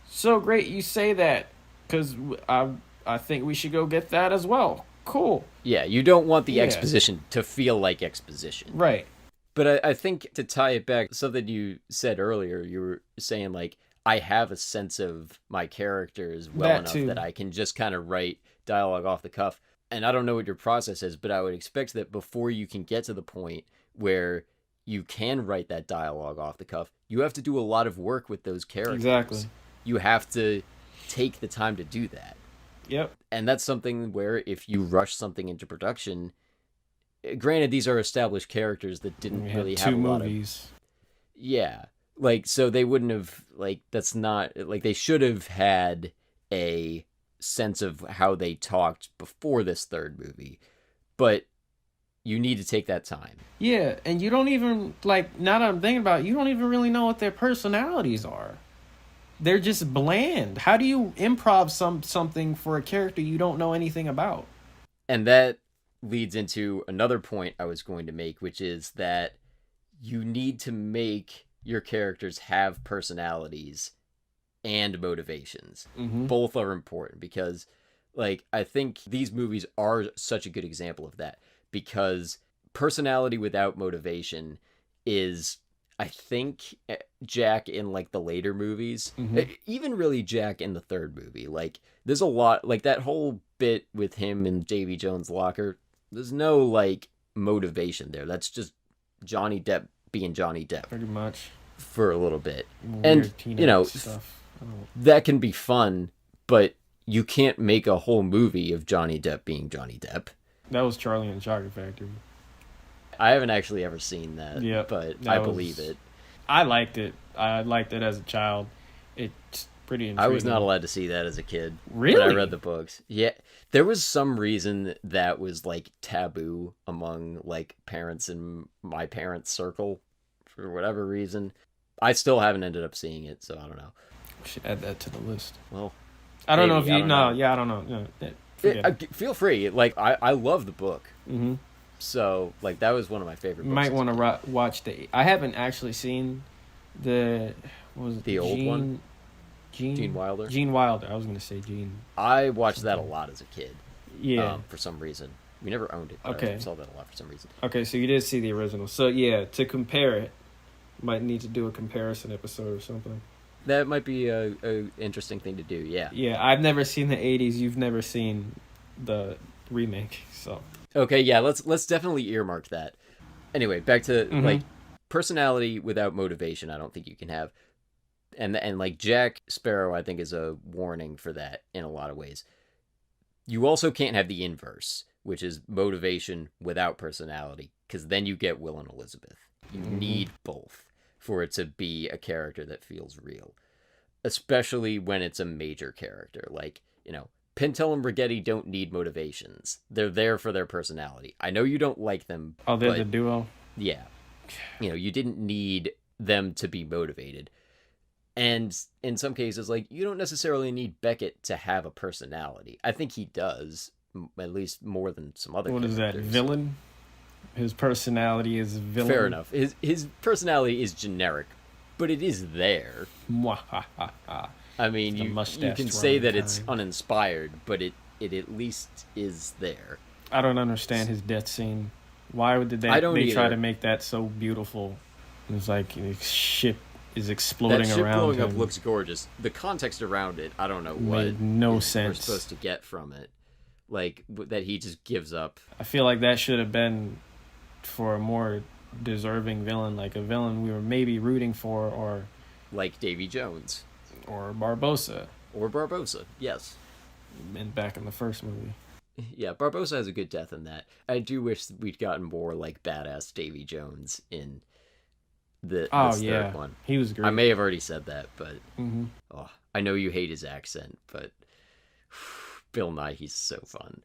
so great you say that, because I think we should go get that as well. Cool. Yeah, you don't want the Yeah. exposition to feel like exposition. Right. But I think to tie it back, something you said earlier, you were saying like, I have a sense of my characters well That enough too. that I can just kind of write dialogue off the cuff. And I don't know what your process is, but I would expect that before you can get to the point where you can write that dialogue off the cuff, you have to do a lot of work with those characters. Exactly. You have to take the time to do that. Yep. And that's something where if you rush something into production, granted, these are established characters that didn't really have two a lot movies. of... Yeah. Like, so they wouldn't have, like, that's not, like, they should have had a sense of how they talked before this third movie. But you need to take that time. Yeah, and you don't even, like, now that I'm thinking about it, you don't even really know what their personalities are. They're just bland. How do you improv something for a character you don't know anything about? And that leads into another point I was going to make, which is that you need to make your characters have personalities and motivations. Mm-hmm. Both are important because, like, I think these movies are such a good example of that, because personality without motivation is, I think, Jack in, like, the later movies, even really Jack in the third movie. Like, there's a lot, like, that whole bit with him in Davy Jones' locker, there's no, like, motivation there. That's just Johnny Depp being Johnny Depp. Pretty much. For a little bit. Weird And, you know, stuff. that can be fun, but you can't make a whole movie of Johnny Depp being Johnny Depp. That was Charlie and the Chocolate Factory. I haven't actually ever seen that, Yep, but that I was- believe it. I liked it. I liked it as a child. It's pretty intriguing. I was not allowed to see that as a kid. Really? But I read the books. Yeah. There was some reason that was, like, taboo among, like, parents in my parents' circle for whatever reason. I still haven't ended up seeing it, so I don't know. We should add that to the list. Well, I don't know if maybe, I you... don't No, know. yeah, I don't know. No, forget it. Feel free. Like, I love the book. Mm-hmm. So, like, that was one of my favorite You books. might want to watch the... I haven't actually seen the... What was it? The old one? Gene Wilder? Gene Wilder. I was going to say Gene. I watched that a lot as a kid. Yeah. For some reason. We never owned it, but Okay. I saw that a lot for some reason. Okay, so you did see the original. So, yeah, to compare it, might need to do a comparison episode or something. That might be a interesting thing to do, yeah. Yeah, I've never seen the 80s. You've never seen the remake, so... Okay, yeah, let's definitely earmark that. Anyway, back to, like, personality without motivation, I don't think you can have. And like, Jack Sparrow, I think, is a warning for that in a lot of ways. You also can't have the inverse, which is motivation without personality, because then you get Will and Elizabeth. You need both for it to be a character that feels real. Especially when it's a major character. Like, you know, Pintel and Brigetti don't need motivations. They're there for their personality. I know you don't like them. Oh, they're but, the duo? Yeah. You know, you didn't need them to be motivated. And in some cases, like, you don't necessarily need Beckett to have a personality. I think he does, at least more than some other What characters. is that, villain? His personality is villain? Fair enough. His personality is generic, but it is there. Mwahaha. I mean, The you mustache can say that twirling it's kind. uninspired, but it at least is there. I don't understand his death scene. Why would I don't they try either. to make that so beautiful? It's like his ship is That exploding ship around blowing him. up looks gorgeous. The context around it, I don't know Made what no we're sense. supposed to get from it. Like, that he just gives up. I feel like that should have been for a more deserving villain, like a villain we were maybe rooting for, or Like Davy Jones. Barbossa, Or Barbossa, yes. and back in the first movie. Yeah, Barbossa has a good death in that. I do wish we'd gotten more, like, badass Davy Jones in this third one. He was great. I may have already said that, but Mm-hmm. oh, I know you hate his accent, but Bill Nye, he's so fun.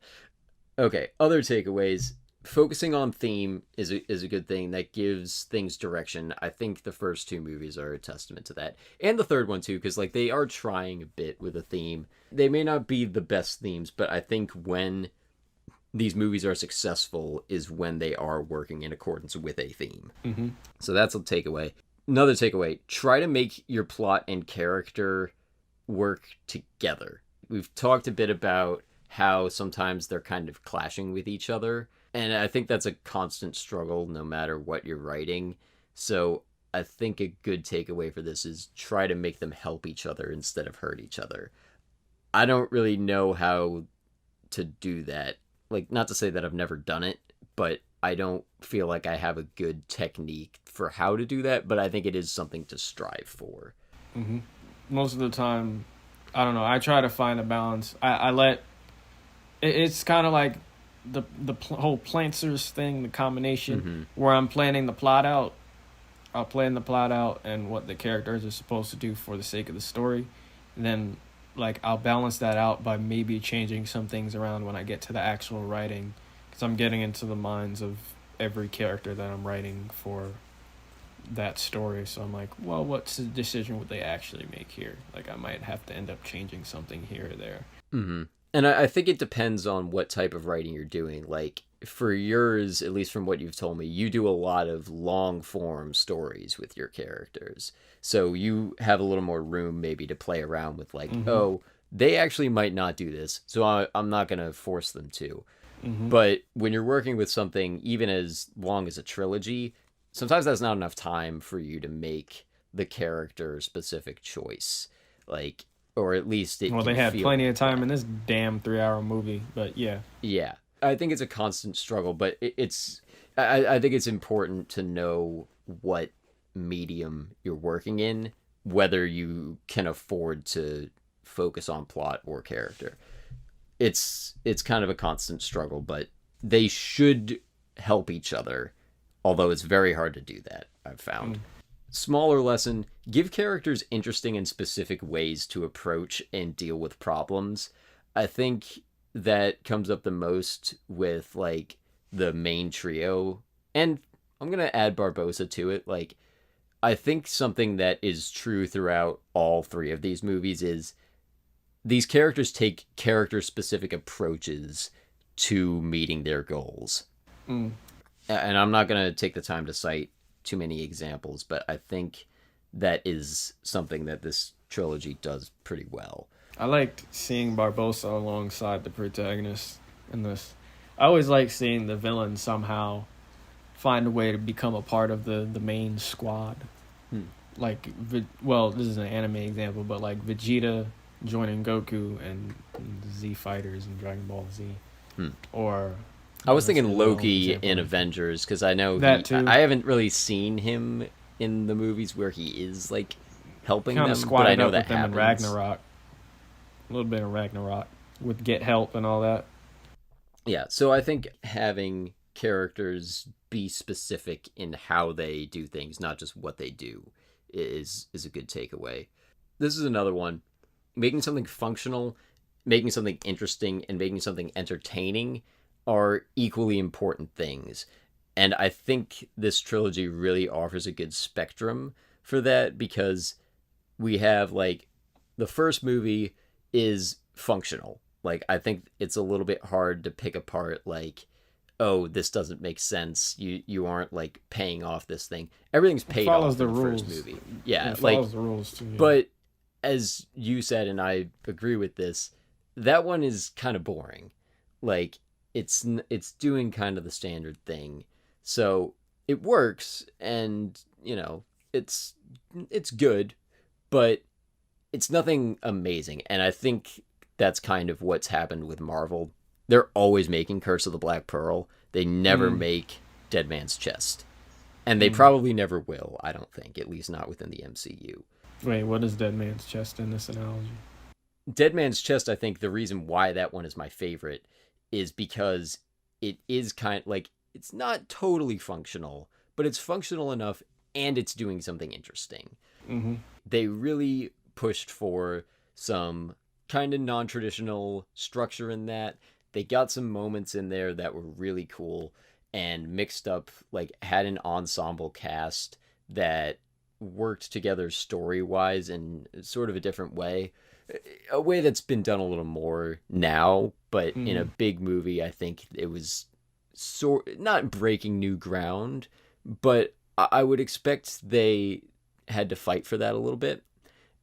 Okay, other takeaways. focusing on theme is a good thing that gives things direction. I think the first two movies are a testament to that, and the third one too, because like they are trying a bit with a theme. They may not be the best themes, but I think when these movies are successful is when they are working in accordance with a theme. Mm-hmm. So that's a takeaway. Another takeaway: try to make your plot and character work together. We've talked a bit about how sometimes they're kind of clashing with each other. And I think that's a constant struggle no matter what you're writing. So I think a good takeaway for this is try to make them help each other instead of hurt each other. I don't really know how to do that. Like, not to say that I've never done it, but I don't feel like I have a good technique for how to do that, but I think it is something to strive for. Mm-hmm. Most of the time, I don't know, I try to find a balance. I let... It's kind of like the whole Planters thing, the combination, where I'm planning the plot out. I'll plan the plot out and what the characters are supposed to do for the sake of the story. And then, like, I'll balance that out by maybe changing some things around when I get to the actual writing. Because I'm getting into the minds of every character that I'm writing for that story. So I'm like, well, what's the decision would they actually make here? Like, I might have to end up changing something here or there. Mm-hmm. And I think it depends on what type of writing you're doing. Like, for yours, at least from what you've told me, you do a lot of long form stories with your characters. So you have a little more room maybe to play around with, like, oh, they actually might not do this, so I'm not going to force them to. But when you're working with something, even as long as a trilogy, sometimes that's not enough time for you to make the character specific choice. Like, or at least it. Well, they had plenty of time in this damn 3-hour movie, but yeah. Yeah, I think it's a constant struggle, but I think it's important to know what medium you're working in, whether you can afford to focus on plot or character. It's kind of a constant struggle, but they should help each other, although it's very hard to do that, I've found. Smaller lesson: give characters interesting and specific ways to approach and deal with problems. I think that comes up the most with like the main trio, and I'm gonna add Barbossa to it. Like, I think something that is true throughout all three of these movies is these characters take character specific approaches to meeting their goals. And I'm not gonna take the time to cite too many examples, but I think that is something that this trilogy does pretty well. I liked seeing Barbossa alongside the protagonist in this. I always like seeing the villain somehow find a way to become a part of the main squad. Like, well, this is an anime example, but like Vegeta joining Goku and the Z Fighters in Dragon Ball Z. Or I was thinking Loki in Avengers, because I know that too. I haven't really seen him in the movies where he is like helping kind them, of squatted but I know up that with them happens. in Ragnarok. A little bit of Ragnarok with Get Help and all that. Yeah, so I think having characters be specific in how they do things, not just what they do, is a good takeaway. This is another one. Making something functional, making something interesting, and making something entertaining are equally important things. And I think this trilogy really offers a good spectrum for that, because we have, like, the first movie is functional. Like, I think it's a little bit hard to pick apart, like, oh, this doesn't make sense. You aren't, like, paying off this thing. Everything's paid off in the first movie. Yeah, it follows the rules too. Yeah. But as you said, and I agree with this, that one is kind of boring. Like, it's doing kind of the standard thing. So it works, and, you know, it's good, but it's nothing amazing. And I think that's kind of what's happened with Marvel. They're always making Curse of the Black Pearl. They never make Dead Man's Chest. And they probably never will, I don't think, at least not within the MCU. Wait, what is Dead Man's Chest in this analogy? Dead Man's Chest, I think the reason why that one is my favorite is because it is kind of like, it's not totally functional, but it's functional enough and it's doing something interesting. They really pushed for some kind of non-traditional structure in that. They got some moments in there that were really cool. and mixed up, like, had an ensemble cast that worked together story-wise in sort of a different way. A way that's been done a little more now, but in a Mm-hmm. big movie, I think it was not breaking new ground, but I would expect they had to fight for that a little bit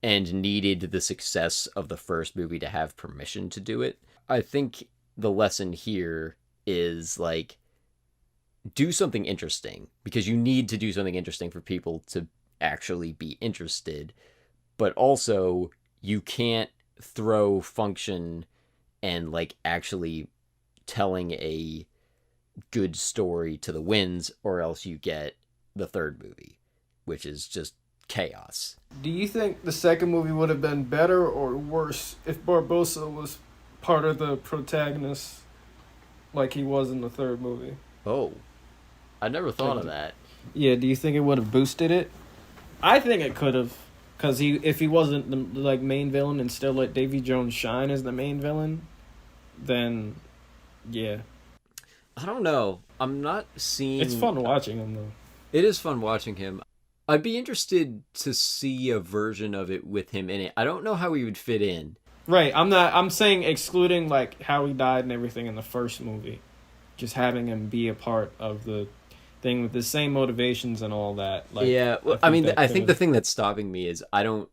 and needed the success of the first movie to have permission to do it. I think the lesson here is like do something interesting because you need to do something interesting for people to actually be interested, but also you can't throw function and like actually telling a good story to the winds, or else you get the third movie, which is just chaos. Do you think the second movie would have been better or worse if Barbosa was part of the protagonist like he was in the third movie? Oh, I never thought of that. Yeah, do you think it would have boosted it? I think it could have, because if he wasn't the like main villain and still let Davy Jones shine as the main villain, then yeah, I don't know. I'm not seeing. it's fun watching him though. It is fun watching him. I'd be interested to see a version of it with him in it. I don't know how he would fit in. Right, I'm saying excluding like how he died and everything in the first movie, just having him be a part of the thing with the same motivations and all that. Like, Yeah, well, I mean, I think the could've- thing that's stopping me is I don't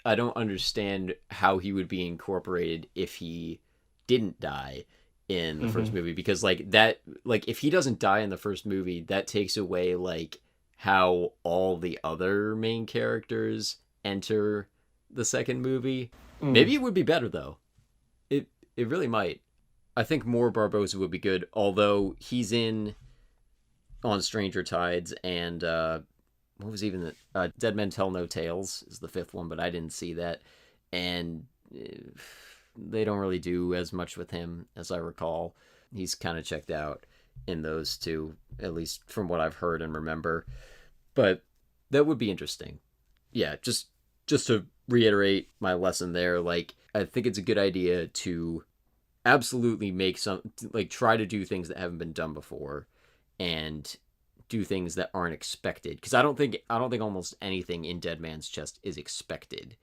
understand how he would be incorporated if he didn't die in the first movie, because like that, like if he doesn't die in the first movie, that takes away like how all the other main characters enter the second movie. Maybe it would be better though. It really might. I think more Barbosa would be good, although he's in on Stranger Tides and what was even the Dead Men Tell No Tales is the fifth one, but I didn't see that, and they don't really do as much with him as I recall. He's kind of checked out in those two, at least from what I've heard and remember. But that would be interesting. Yeah, just to reiterate my lesson there, like I think it's a good idea to absolutely make some, like, try to do things that haven't been done before and do things that aren't expected, because I don't think almost anything in Dead Man's Chest is expected.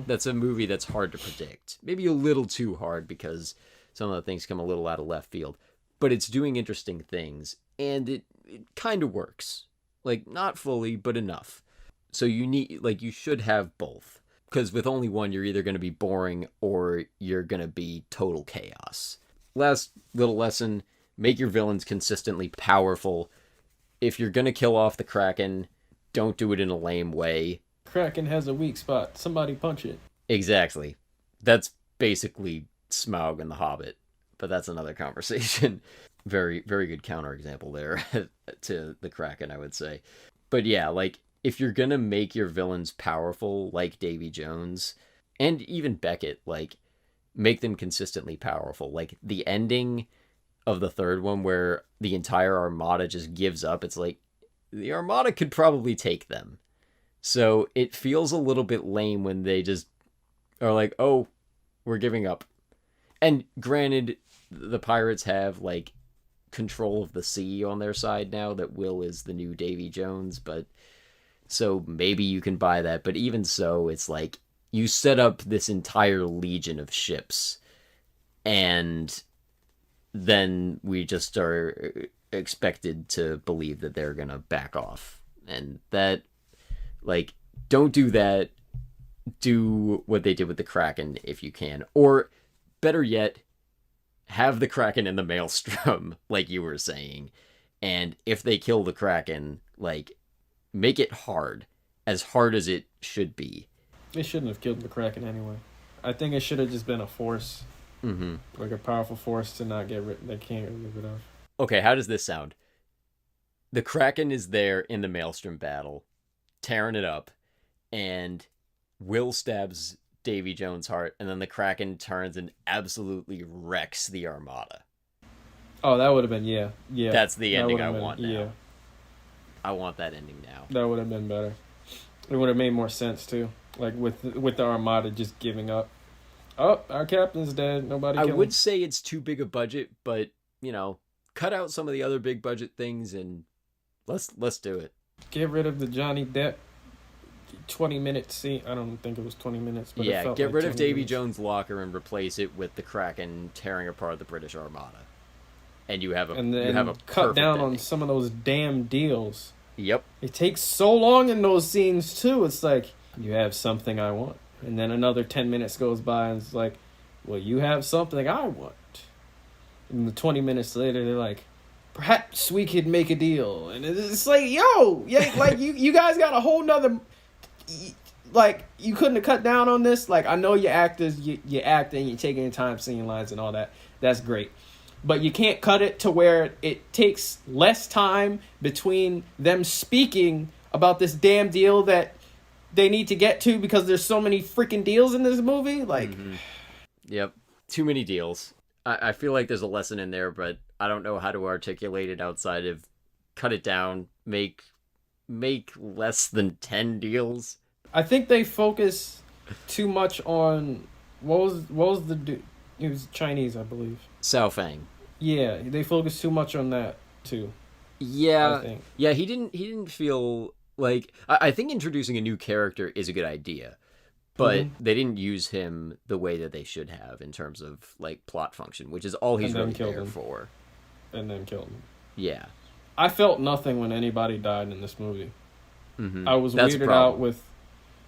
That's a movie that's hard to predict, maybe a little too hard, because some of the things come a little out of left field, but it's doing interesting things, and it kind of works, like not fully but enough. So you should have both, because with only one you're either going to be boring or you're going to be total chaos. Last little lesson: make your villains consistently powerful. If you're going to kill off the Kraken, don't do it in a lame way. Kraken has a weak spot. Somebody punch it. Exactly. That's basically Smaug and the Hobbit, but that's another conversation. Very, very good counterexample there to the Kraken, I would say. But yeah, like, if you're gonna make your villains powerful, like Davy Jones, and even Beckett, like, make them consistently powerful. Like, the ending of the third one where the entire armada just gives up, it's like, the armada could probably take them. So it feels a little bit lame when they just are like, oh, we're giving up. And granted, the pirates have, like, control of the sea on their side now, that Will is the new Davy Jones, but so maybe you can buy that. But even so, it's like, you set up this entire legion of ships, and then we just are expected to believe that they're gonna back off. And that, like, don't do that. Do what they did with the Kraken if you can. Or better yet, have the Kraken in the Maelstrom, like you were saying. And if they kill the Kraken, like, make it hard. As hard as it should be. They shouldn't have killed the Kraken anyway. I think it should have just been a force. Like a powerful force to not get rid. They can't get rid of. Okay, how does this sound? The Kraken is there in the Maelstrom battle, tearing it up, and Will stabs Davy Jones' heart, and then the Kraken turns and absolutely wrecks the Armada. Oh, that would have been, yeah. That's the ending I would've been- want now. Yeah, I want that ending now. that would have been better. It would have made more sense too. Like with the Armada just giving up. Oh, our captain's dead. Nobody. I kill would him. say it's too big a budget, but, you know, cut out some of the other big budget things and let's do it. Get rid of the Johnny Depp 20-minute scene. I don't think it was 20 minutes, but it felt get like rid of 20 Davy minutes. Jones' locker and replace it with the Kraken tearing apart the British Armada. And you have a And then you have a cut down ending. on some of those damn deals. Yep. It takes so long in those scenes too. It's like, you have something I want, and then another 10 minutes goes by and it's like, well, you have something I want. And the 20 minutes later, they're like, perhaps we could make a deal. And it's like, yo, yeah, like you guys got a whole nother, like, you couldn't have cut down on this. Like, I know you actors, you act and you're taking your time singing lines and all that. That's great. But you can't cut it to where it takes less time between them speaking about this damn deal that they need to get to because there's so many freaking deals in this movie. Like, Yep. Too many deals. I feel like there's a lesson in there, but I don't know how to articulate it outside of cut it down, make less than 10 deals. I think they focus too much on what was the dude? He was Chinese, I believe. Sao Fang. Yeah, they focus too much on that too. Yeah. I think. Yeah, he didn't feel like I think introducing a new character is a good idea. But they didn't use him the way that they should have in terms of like plot function, which is all he's really there for. And then killed him. Yeah. I felt nothing when anybody died in this movie. Mm-hmm. I was weirded out with...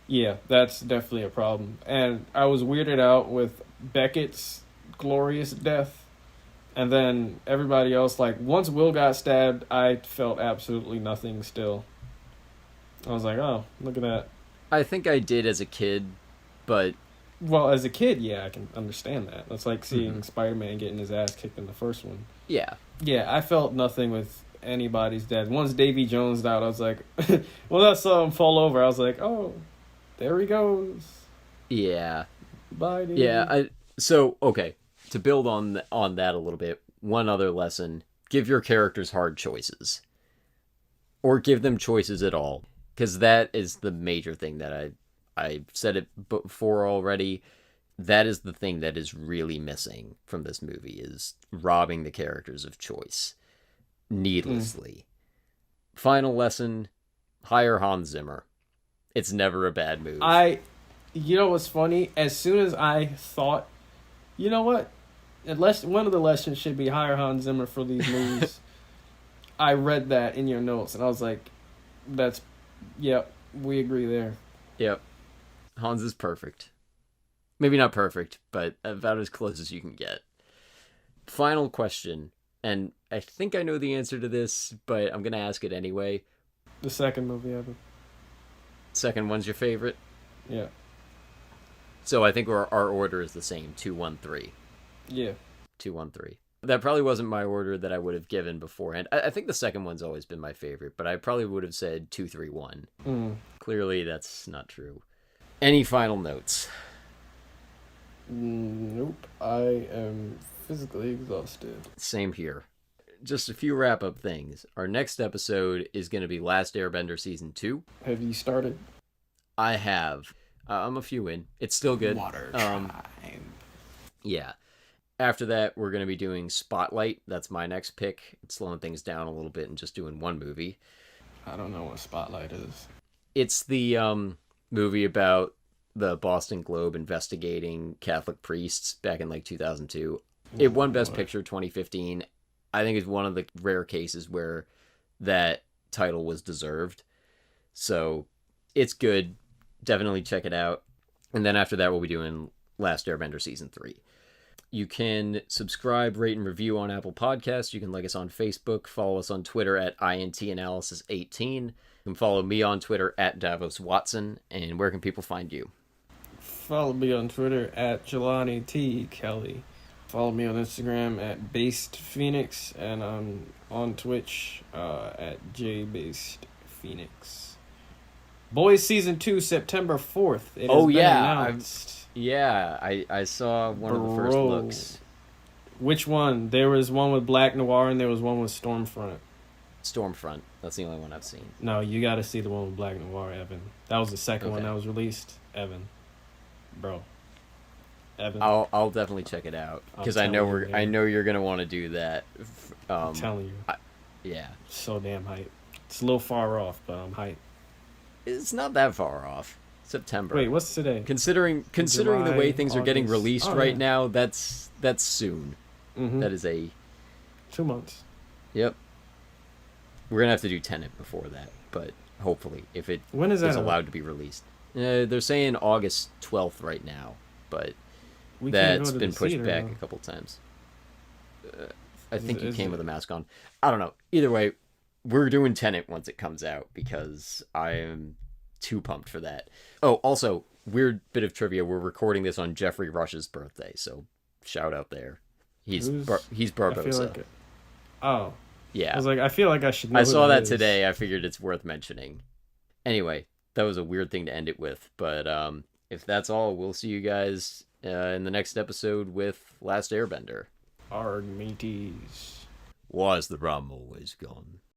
Yeah, that's definitely a problem. And I was weirded out with Beckett's glorious death. And then everybody else, like, once Will got stabbed, I felt absolutely nothing still. I was like, oh, look at that. I think I did as a kid, but... Well, as a kid, yeah, I can understand that. That's like seeing Spider-Man getting his ass kicked in the first one. Yeah. Yeah, I felt nothing with anybody's death. Once Davy Jones died, I was like... when I saw him fall over, I was like, oh, there he goes. Yeah. Bye, Davy. Yeah, so, okay, to build on that a little bit, one other lesson, give your characters hard choices. Or give them choices at all. Because that is the major thing that I've said it before already. That is the thing that is really missing from this movie, is robbing the characters of choice needlessly. Final lesson, hire Hans Zimmer. It's never a bad move. You know what's funny? As soon as I thought, you know what? Unless one of the lessons should be hire Hans Zimmer for these movies, I read that in your notes and I was like, yep, we agree there. Yep. Hans is perfect. Maybe not perfect, but about as close as you can get. Final question, and I think I know the answer to this, but I'm going to ask it anyway. The second movie ever. Second one's your favorite? Yeah. So I think our order is the same, 2, 1, 3. Yeah. 2, 1, 3. That probably wasn't my order that I would have given beforehand. I think the second one's always been my favorite, but I probably would have said 2, 3, 1. Clearly, that's not true. Any final notes? Nope. I am physically exhausted. Same here. Just a few wrap-up things. Our next episode is going to be Last Airbender Season 2. Have you started? I have. I'm a few in. It's still good. Water time. Yeah. After that, we're going to be doing Spotlight. That's my next pick. It's slowing things down a little bit and just doing one movie. I don't know what Spotlight is. It's the movie about the Boston Globe investigating Catholic priests back in like 2002. It won Best Picture 2015. I think it's one of the rare cases where that title was deserved. So it's good. Definitely check it out. And then after that, we'll be doing Last Airbender Season 3. You can subscribe, rate, and review on Apple Podcasts. You can like us on Facebook. Follow us on Twitter at INTAnalysis18. You can follow me on Twitter at Davos Watson. And where can people find you? Follow me on Twitter at Jelani T. Kelly. Follow me on Instagram at Based Phoenix. And I'm on Twitch at JBasedPhoenix. Boys Season 2, September 4th. It has been announced. I saw one of the first looks. Which one? There was one with Black Noir and there was one with Stormfront. Stormfront. That's the only one I've seen. No, you got to see the one with Black Noir, Evan. That was the second one that was released. Evan. Bro. Evan. I'll definitely check it out because I know I know you're gonna want to do that. I'm telling you. Yeah. So damn hype. It's a little far off, but I'm hype. It's not that far off. September. Wait, what's today? Considering July, the way things are getting August. released Oh, right yeah. now, that's soon. Mm-hmm. That is a 2 months. Yep. We're gonna have to do Tenet before that, but hopefully, if it When is that allowed to be released, they're saying August 12th right now, but We can't that's go to been the pushed theater, back though. a couple times. I think he Is came it- with a mask on. I don't know. Either way, we're doing Tenet once it comes out because I am too pumped for that. Oh, also, weird bit of trivia. We're recording this on Jeffrey Rush's birthday, so shout out there. He's I Barbosa. feel like I Yeah. was like, I feel like I should know I who saw that is. today. I figured it's worth mentioning. Anyway, that was a weird thing to end it with, but if that's all, we'll see you guys in the next episode with Last Airbender. Arg mateys. Was the rum always gone?